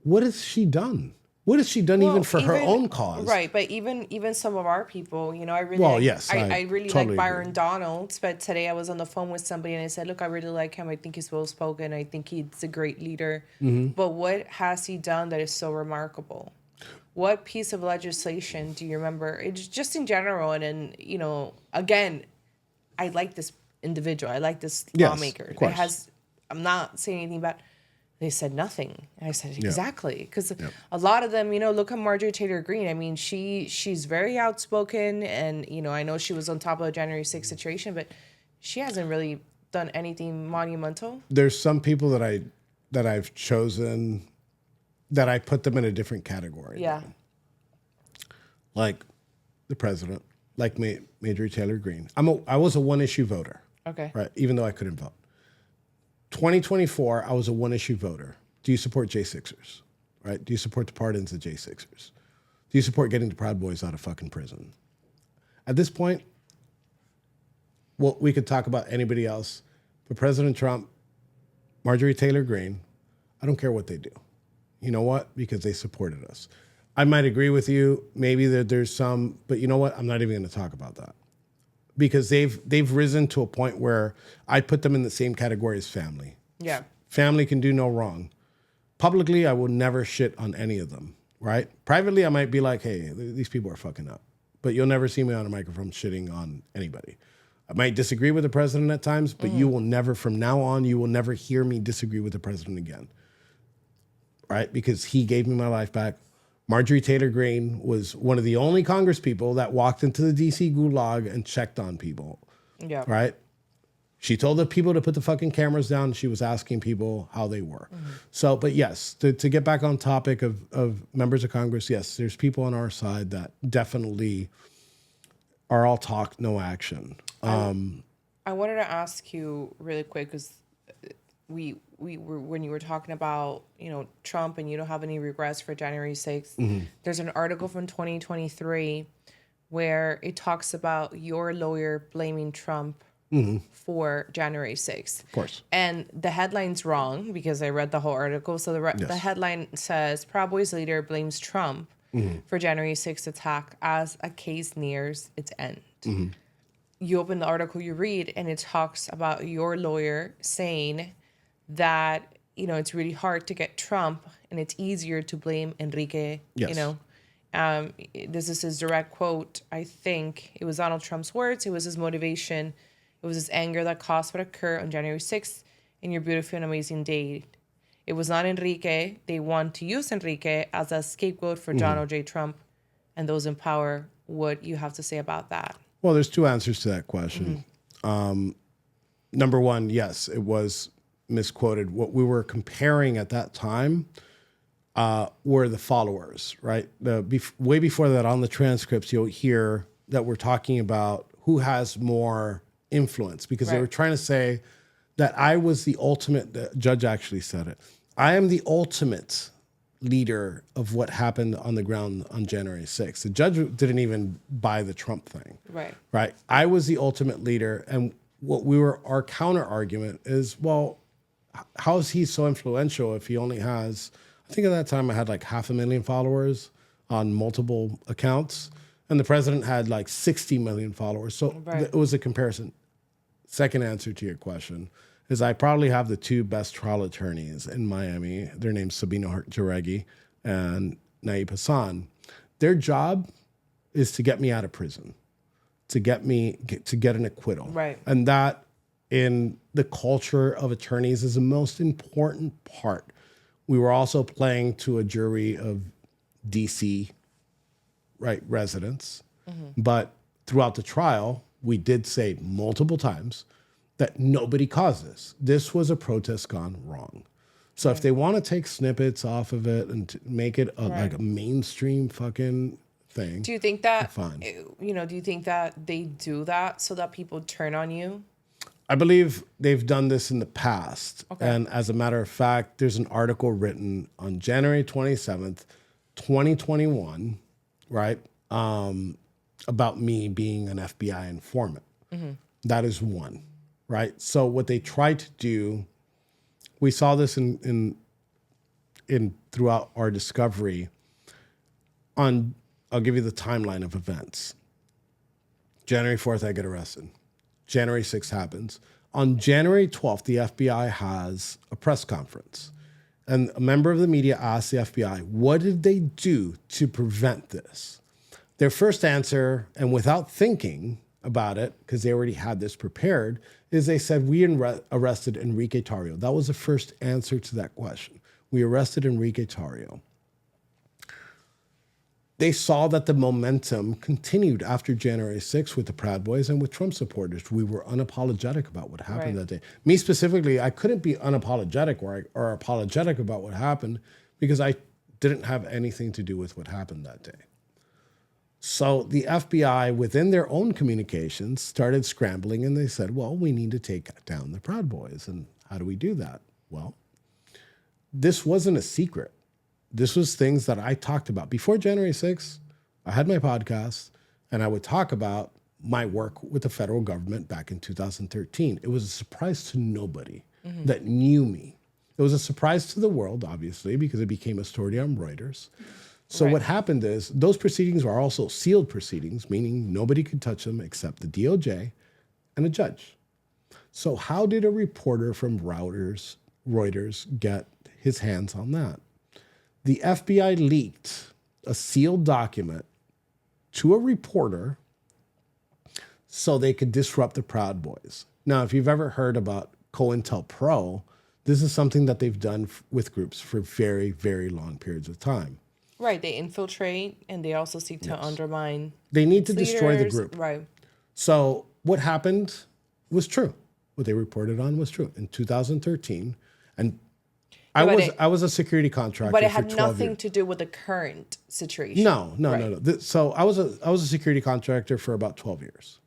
what has she done? What has she done even for her own cause? Right, but even some of our people, I really I really totally like Byron agree. Donalds, but today I was on the phone with somebody and I said, look, I really like him. I think he's well-spoken. I think he's a great leader. But what has he done that is so remarkable? What piece of legislation do you remember? It's just in general. And then, again, I like this individual. I like this lawmaker. Of course. I'm not saying anything bad. They said nothing. And I said, exactly. Because a lot of them, look at Marjorie Taylor Greene. I mean, she's very outspoken. And, I know she was on top of the January 6th situation, but she hasn't really done anything monumental. There's some people that I've chosen that I put them in a different category. Yeah. Though. like the president, like Marjorie Taylor Greene. I was a one-issue voter, Okay. right? Even though I couldn't vote. 2024, I was a one-issue voter. Do you support J6ers, right? Do you support the pardons of J6ers? Do you support getting the Proud Boys out of fucking prison? At this point, well, we could talk about anybody else, but President Trump, Marjorie Taylor Greene, I don't care what they do. You know what? Because they supported us. I might agree with you. Maybe there's some, but you know what? I'm not even going to talk about that because they've risen to a point where I put them in the same category as family. Yeah. Family can do no wrong. Publicly, I will never shit on any of them, right? Privately, I might be like, hey, these people are fucking up. But you'll never see me on a microphone shitting on anybody. I might disagree with the president at times, but you will never, from now on, you will never hear me disagree with the president again, right? Because he gave me my life back. Marjorie Taylor Greene was one of the only Congress people that walked into the DC gulag and checked on people, Yeah. right? She told the people to put the fucking cameras down. She was asking people how they were. So, but yes, to get back on topic of members of Congress, yes, there's people on our side that definitely are all talk, no action. I wanted to ask you really quick because we were when you were talking about Trump and you don't have any regrets for January 6th. There's an article from 2023 where it talks about your lawyer blaming Trump for January 6th. Of course. And the headline's wrong because I read the whole article. So the headline says Proud Boys leader blames Trump for January 6th attack as a case nears its end. You open the article, you read, and it talks about your lawyer saying that, it's really hard to get Trump and it's easier to blame Enrique, Yes. This is his direct quote. I think it was Donald Trump's words. It was his motivation. It was his anger that caused what occurred on January 6th in your beautiful and amazing day. It was not Enrique. They want to use Enrique as a scapegoat for Donald J. Trump and those in power. What you have to say about that? Well, there's two answers to that question. Number one, yes, it was misquoted. What we were comparing at that time were the followers, right? Way before that, on the transcripts, you'll hear that we're talking about who has more influence because they were trying to say that I was the ultimate, the judge actually said it, I am the ultimate leader of what happened on the ground on January 6th. The judge didn't even buy the Trump thing. Right. I was the ultimate leader. And our counter argument is, well, how is he so influential if he only has, I think at that time I had like 500,000 followers on multiple accounts. And the president had like 60 million followers. So it was a comparison. Second answer to your question is I probably have the two best trial attorneys in Miami. Their names Sabino Jaregui and Naib Hassan. Their job is to get me out of prison, to get an acquittal. Right. And that in the culture of attorneys is the most important part. We were also playing to a jury of DC residents. But throughout the trial, we did say multiple times that nobody caused this. This was a protest gone wrong. So if they want to take snippets off of it and to make it like a mainstream fucking thing, do you think that, fine. Do you think that they do that so that people turn on you? I believe they've done this in the past. And as a matter of fact, there's an article written on January 27th, 2021, right? About me being an FBI informant. That is one, right? So what they tried to do, we saw this in throughout our discovery. I'll give you the timeline of events. January 4th, I get arrested. January 6th happens. On January 12th, the FBI has a press conference. And a member of the media asked the FBI, what did they do to prevent this? Their first answer, and without thinking about it, because they already had this prepared, is they said, we arrested Enrique Tarrio. That was the first answer to that question. We arrested Enrique Tarrio. They saw that the momentum continued after January 6th with the Proud Boys and with Trump supporters. We were unapologetic about what happened that day. Me specifically, I couldn't be unapologetic or apologetic about what happened because I didn't have anything to do with what happened that day. So the FBI, within their own communications, started scrambling, and they said, well, we need to take down the Proud Boys. And how do we do that? Well, this wasn't a secret. This was things that I talked about. Before January 6th, I had my podcast, and I would talk about my work with the federal government back in 2013. It was a surprise to nobody that knew me. It was a surprise to the world, obviously, because it became a story on Reuters. So what happened is those proceedings were also sealed proceedings, meaning nobody could touch them except the DOJ and a judge. So how did a reporter from Reuters get his hands on that? The FBI leaked a sealed document to a reporter so they could disrupt the Proud Boys. Now, if you've ever heard about COINTELPRO, this is something that they've done with groups for very, very long periods of time. Right. They infiltrate, and they also seek to undermine. They need to destroy the leaders. group. Right. So what happened was true. What they reported on was true in 2013. And I was a security contractor But it for had 12 nothing years. to do with the current situation. No. So I was a security contractor for about 12 years.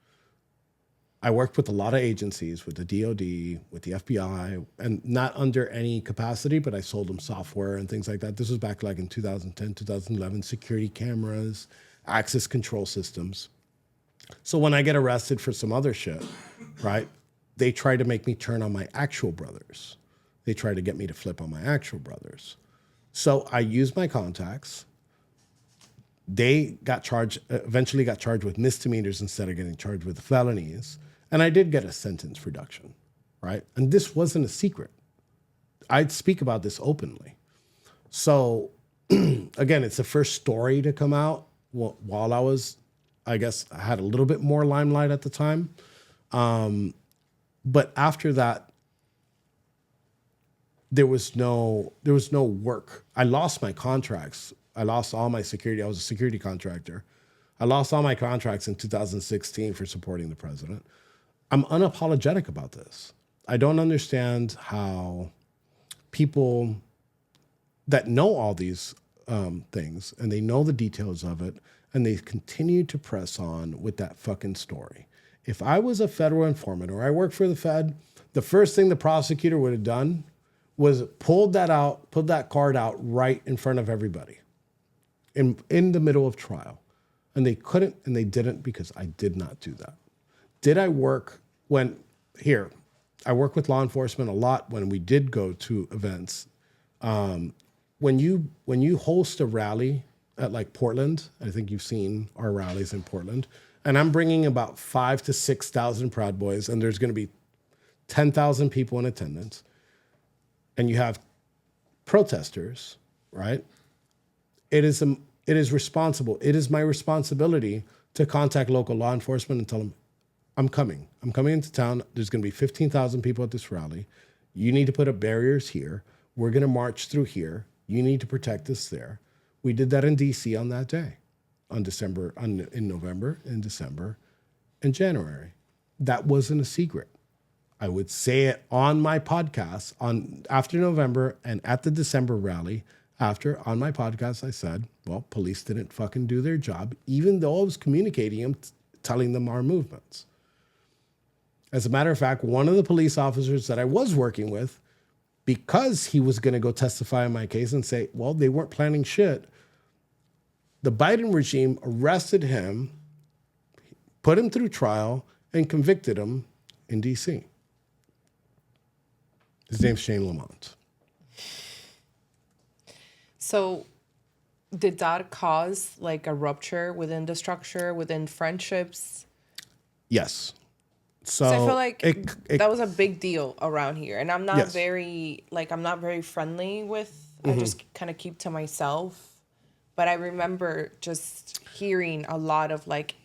I worked with a lot of agencies, with the DOD, with the FBI, and not under any capacity, but I sold them software and things like that. This was back like in 2010, 2011, security cameras, access control systems. So when I get arrested for some other shit, right, they try to make me turn on my actual brothers. They try to get me to flip on my actual brothers. So I used my contacts. They eventually got charged with misdemeanors instead of getting charged with felonies. And I did get a sentence reduction, right? And this wasn't a secret. I'd speak about this openly. So again, it's the first story to come out while I guess I had a little bit more limelight at the time. But after that, there was no work. I lost my contracts. I lost all my security. I was a security contractor. I lost all my contracts in 2016 for supporting the president. I'm unapologetic about this. I don't understand how people that know all these things and they know the details of it and they continue to press on with that fucking story. If I was a federal informant or I worked for the Fed, the first thing the prosecutor would have done was pulled that card out right in front of everybody in the middle of trial. And they couldn't and they didn't because I did not do that. Did I work I work with law enforcement a lot when we did go to events. When you host a rally at like Portland, I think you've seen our rallies in Portland, and I'm bringing about 5,000 to 6,000 Proud Boys, and there's going to be 10,000 people in attendance, and you have protesters, right? It is responsible. It is my responsibility to contact local law enforcement and tell them, I'm coming into town. There's going to be 15,000 people at this rally. You need to put up barriers here. We're going to march through here. You need to protect us there. We did that in DC on that day, in November, in December, and January. That wasn't a secret. I would say it on my podcast after November and at the December rally. On my podcast, I said, well, police didn't fucking do their job, even though I was communicating them, telling them our movements. As a matter of fact, one of the police officers that I was working with, because he was going to go testify in my case and say, well, they weren't planning shit, the Biden regime arrested him, put him through trial, and convicted him in D.C. His name's Shane Lamont. So did that cause like a rupture within the structure, within friendships? Yes. So I feel like that was a big deal around here. And I'm not Yes. I'm not very friendly with, I just kind of keep to myself. But I remember just hearing a lot of like,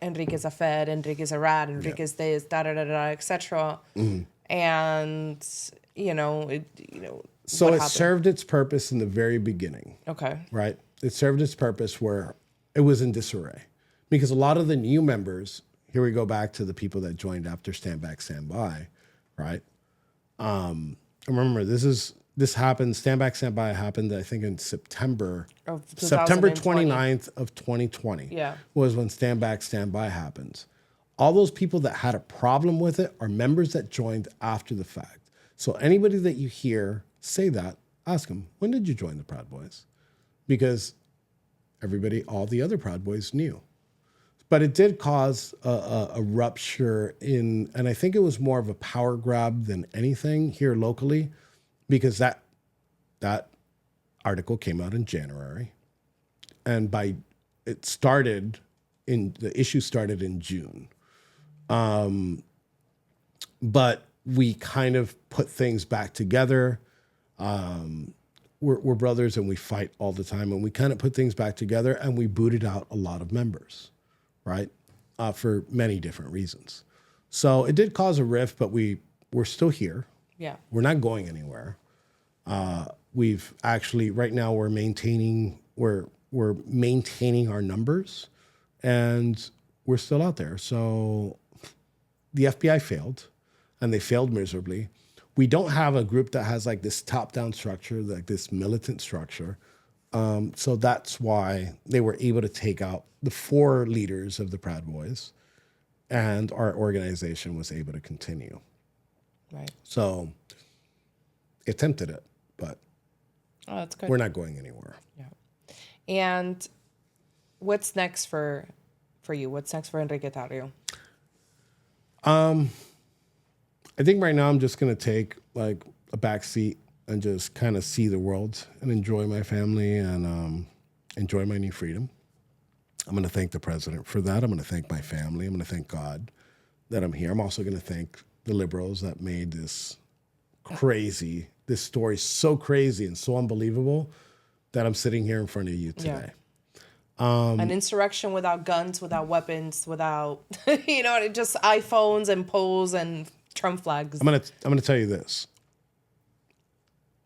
Enrique's a Fed, Enrique's a rat, Enrique's this, da-da-da-da, etc. And, So what it happened? served its purpose in the very beginning. Okay. Right? It served its purpose where it was in disarray. Because a lot of the new members, here we go back to the people that joined after Stand Back, Stand By, right? remember, this happened. Stand Back, Stand By happened, I think, in September Of September 2020. 29th of 2020 Yeah. was when Stand Back, Stand By happens. All those people that had a problem with it are members that joined after the fact. So anybody that you hear say that, ask them, when did you join the Proud Boys? Because all the other Proud Boys knew. But it did cause a rupture and I think it was more of a power grab than anything here locally, because that article came out in January, and the issue started in June. But we kind of put things back together. We're brothers and we fight all the time, and we kind of put things back together, and we booted out a lot of members, right? For many different reasons. So it did cause a rift, but we're still here. Yeah. We're not going anywhere. We've actually, right now we're maintaining our numbers, and we're still out there. So the FBI failed, and they failed miserably. We don't have a group that has like this top-down structure, like this militant structure. So that's why they were able to take out the 4 leaders of the Proud Boys, and our organization was able to continue. Right. So attempted it, but that's good. we're not going anywhere. Yeah. And what's next for you? What's next for Enrique Tarrio? I think right now I'm just going to take like a back seat and just kind of see the world and enjoy my family and enjoy my new freedom. I'm going to thank the president for that. I'm going to thank my family. I'm going to thank God that I'm here. I'm also going to thank the liberals that made this story so crazy and so unbelievable that I'm sitting here in front of you today. Yeah. An insurrection without guns, without weapons, without, just iPhones and polls and Trump flags. I'm gonna tell you this.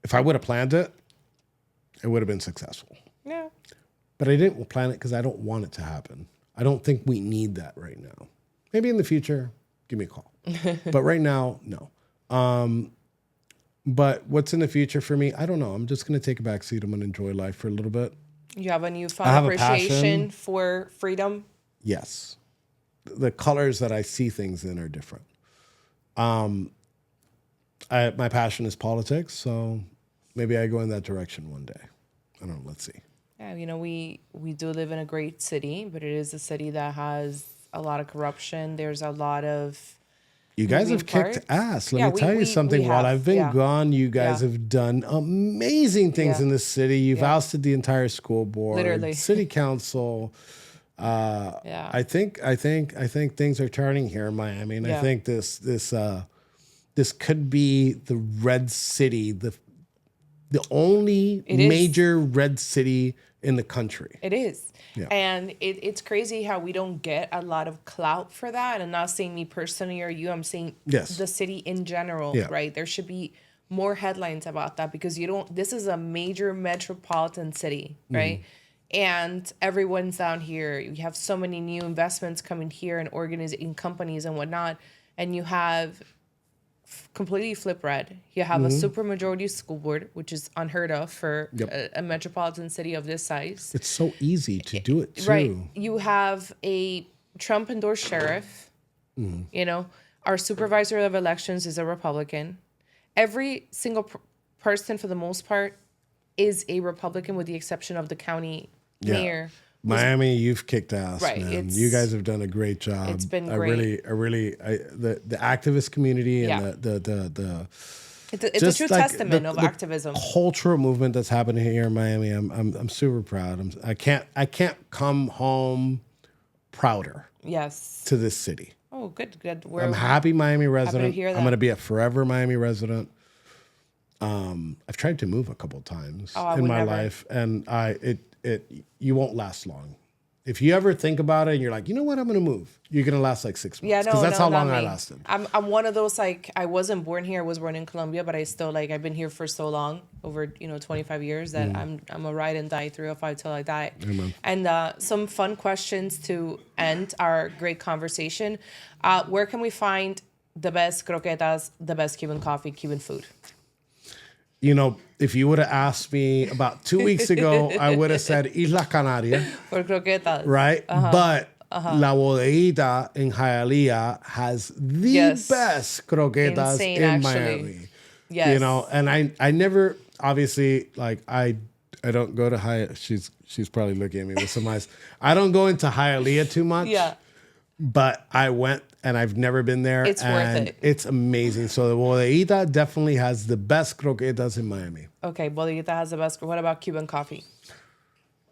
If I would have planned it, it would have been successful. Yeah. But I didn't plan it because I don't want it to happen. I don't think we need that right now. Maybe in the future, give me a call. But right now, no. But what's in the future for me? I don't know. I'm just going to take a back seat. I'm going to enjoy life for a little bit. You have a newfound appreciation for freedom? Yes. The colors that I see things in are different. My passion is politics, so maybe I go in that direction one day. I don't know. Let's see. Yeah, we do live in a great city, but it is a city that has a lot of corruption. There's a lot of You guys have kicked ass. Let me tell you something. While I've been gone, you guys have done amazing things in this city. You've ousted the entire school board, literally, city council. I think things are turning here in Miami, and I think this could be the red city, the only major red city in the country. It is. Yeah. And it's crazy how we don't get a lot of clout for that. I'm not saying me personally or you, I'm saying the city in general, right? There should be more headlines about that because this is a major metropolitan city, right? And everyone's down here. You have so many new investments coming here and organizing companies and whatnot. And you have completely flip red. You have a supermajority school board, which is unheard of for a metropolitan city of this size. It's so easy to do it too. Right. You have a Trump endorsed sheriff. Our supervisor of elections is a Republican. Every single person, for the most part, is a Republican, with the exception of the county mayor. Miami, you've kicked ass, man. You guys have done a great job. It's been great. The activist community and it's a true testament of activism. Cultural movement that's happening here in Miami. I'm super proud. I can't come home prouder. Yes. To this city. Oh, good. I'm happy Miami resident. Happy to hear that. I'm going to be a forever Miami resident. I've tried to move a couple of times in my life, and you won't last long. If you ever think about it and you're like, you know what, I'm going to move, you're going to last like 6 months. Because that's how long I lasted. I'm one of those, like, I wasn't born here. I was born in Colombia, but I still, like, I've been here for so long, over, 25 years, that I'm a ride and die 305 till I die. Amen. And some fun questions to end our great conversation. Where can we find the best croquetas, the best Cuban coffee, Cuban food? you know, if you would have asked me about 2 weeks ago, I would have said Isla Canaria, For croquetas. right? But La Bodeguita in Hialeah has the Yes. best croquetas Insane, in actually. Miami. Yes. You know, and I never, obviously, like, I don't go to she's probably looking at me with some eyes. I don't go into Hialeah too much. Yeah. But I went and I've never been there. It's worth it. It's amazing. So the Bodeguita definitely has the best croquetas in Miami. Okay, Bodeguita has the best. What about Cuban coffee?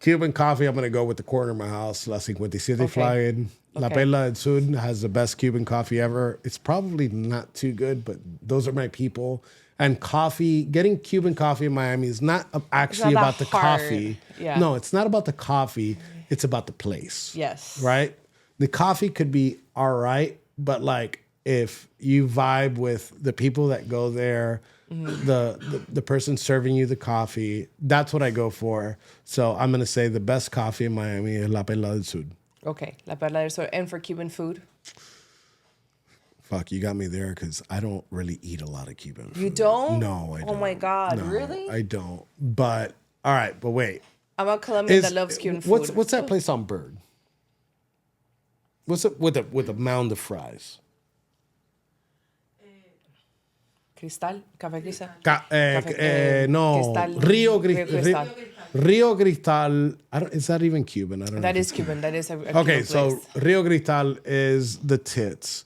Cuban coffee, I'm going to go with the corner of my house, La 57 Flying. La Perla del Sur has the best Cuban coffee ever. It's probably not too good, but those are my people. And coffee, getting Cuban coffee in Miami is not actually not about the hard. coffee. Yeah. No, it's not about the coffee. It's about the place. Yes. Right? The coffee could be all right, but like if you vibe with the people that go there, the person serving you the coffee, that's what I go for. So I'm going to say the best coffee in Miami is La Perla del Sur. Okay, La Perla del Sur. And for Cuban food? Fuck, you got me there because I don't really eat a lot of Cuban food. You don't? No, I don't. Oh my God, No, really? I don't. But, all right, but wait. I'm a Colombian that loves Cuban food. What's that place on Bird? What's it with a mound of fries? Cristal? Café Cristal? No, Cristal. Rio Cristal. Rio Cristal. Is that even Cuban? I don't know. That is Cuban. That is a Okay, Cuban so place. Rio Cristal is the tits.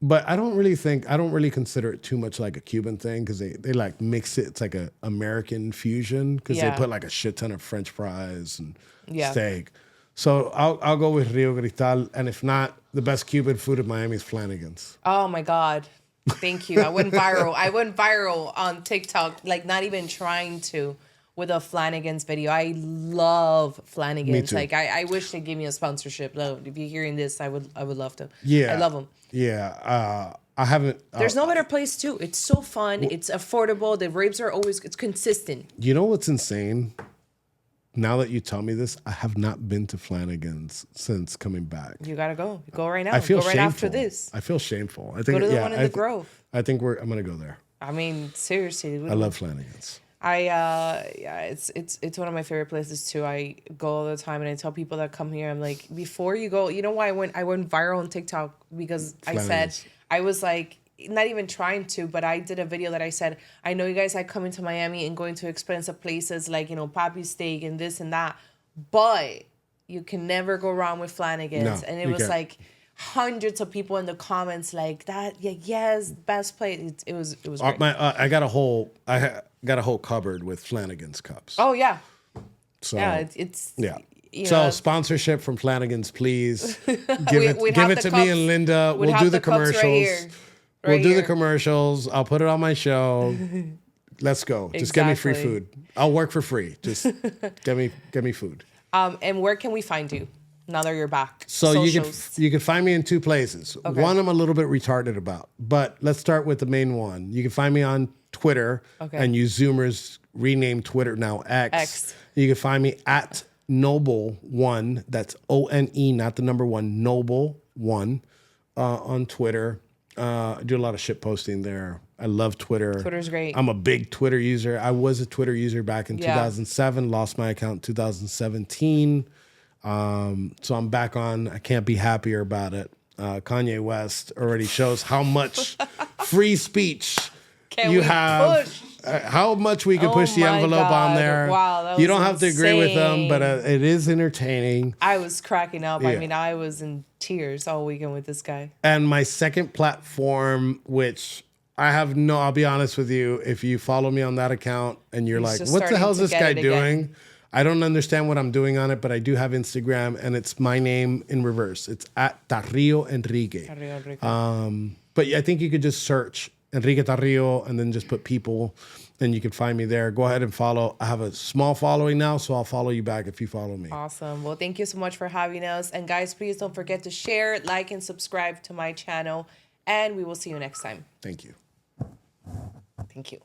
But I don't really consider it too much like a Cuban thing because they like mix it. It's like a American fusion because they Yeah. put like a shit ton of French fries and Yeah. steak. So I'll go with Rio Cristal, and if not, the best Cuban food in Miami is Flanagan's. Oh my God. Thank you. I went viral. I went viral on TikTok, like not even trying to, with a Flanagan's video. I love Flanagan's. Me too. Like I wish they gave me a sponsorship. If you're hearing this, I would love to. Yeah, I love them. Yeah, I haven't. There's no better place too. It's so fun. It's affordable. The ribs are it's consistent. You know what's insane? Now that you tell me this, I have not been to Flanagan's since coming back. You gotta go. Go right now. I feel go right shameful. after this. I feel shameful. I think Go to the one in the Grove. I think I'm gonna go there. I mean, seriously. I love Flanagan's. It's one of my favorite places too. I go all the time, and I tell people that come here, I'm like, before you go, you know why I went viral on TikTok because Flanagan's. I was like, not even trying to, but I did a video that I said, I know you guys like coming to Miami and going to expensive places like, you know, Pappy Steak and this and that, but you can never go wrong with Flanagan's. No, And it you was can't. like hundreds of people in the comments like that. Yeah, yes, best place. It was great. I got a whole cupboard with Flanagan's cups. Oh yeah. So Yeah, it's yeah. you So know, sponsorship from Flanagan's, please. Give we'd it have to the me cups. and Linda. We'd We'll have do the cups right commercials. here. We'll Right do the here. commercials. I'll put it on my show. Let's go. Just give me free Exactly. food. I'll work for free. Just get me food. And where can we find you now that you're back? So Socials. you can find me in two places. Okay. One I'm a little bit retarded about, but let's start with the main one. You can find me on Twitter, Okay. and you Zoomers rename Twitter now X. You can find me at Noble1. That's ONE, not the number one. Noble1 on Twitter. I do a lot of shit posting there. I love Twitter. Twitter's great. I'm a big Twitter user. I was a Twitter user back in Yeah. 2007. Lost my account in 2017. So I'm back on. I can't be happier about it. Kanye West already shows how much free speech Can you we have. push? How much we can Oh push the my envelope on God. there. Wow, that you was don't have to agree with them, but insane. it is entertaining. I was cracking up. I Yeah. mean, I was in tears all weekend with this guy. And my second platform, which I'll be honest with you, if you follow me on that account and you're He's like, just what the hell is starting this to guy get it again. doing? I don't understand what I'm doing on it, but I do have Instagram, and it's my name in reverse. It's at Tarrio Enrique. Tarrio Enrique. But I think you could just search Enrique Tarrio and then just put people, and you can find me there. Go ahead and follow. I have a small following now, so I'll follow you back if you follow me. Awesome. Well, thank you so much for having us. And guys, please don't forget to share, like, and subscribe to my channel. And we will see you next time. Thank you. Thank you.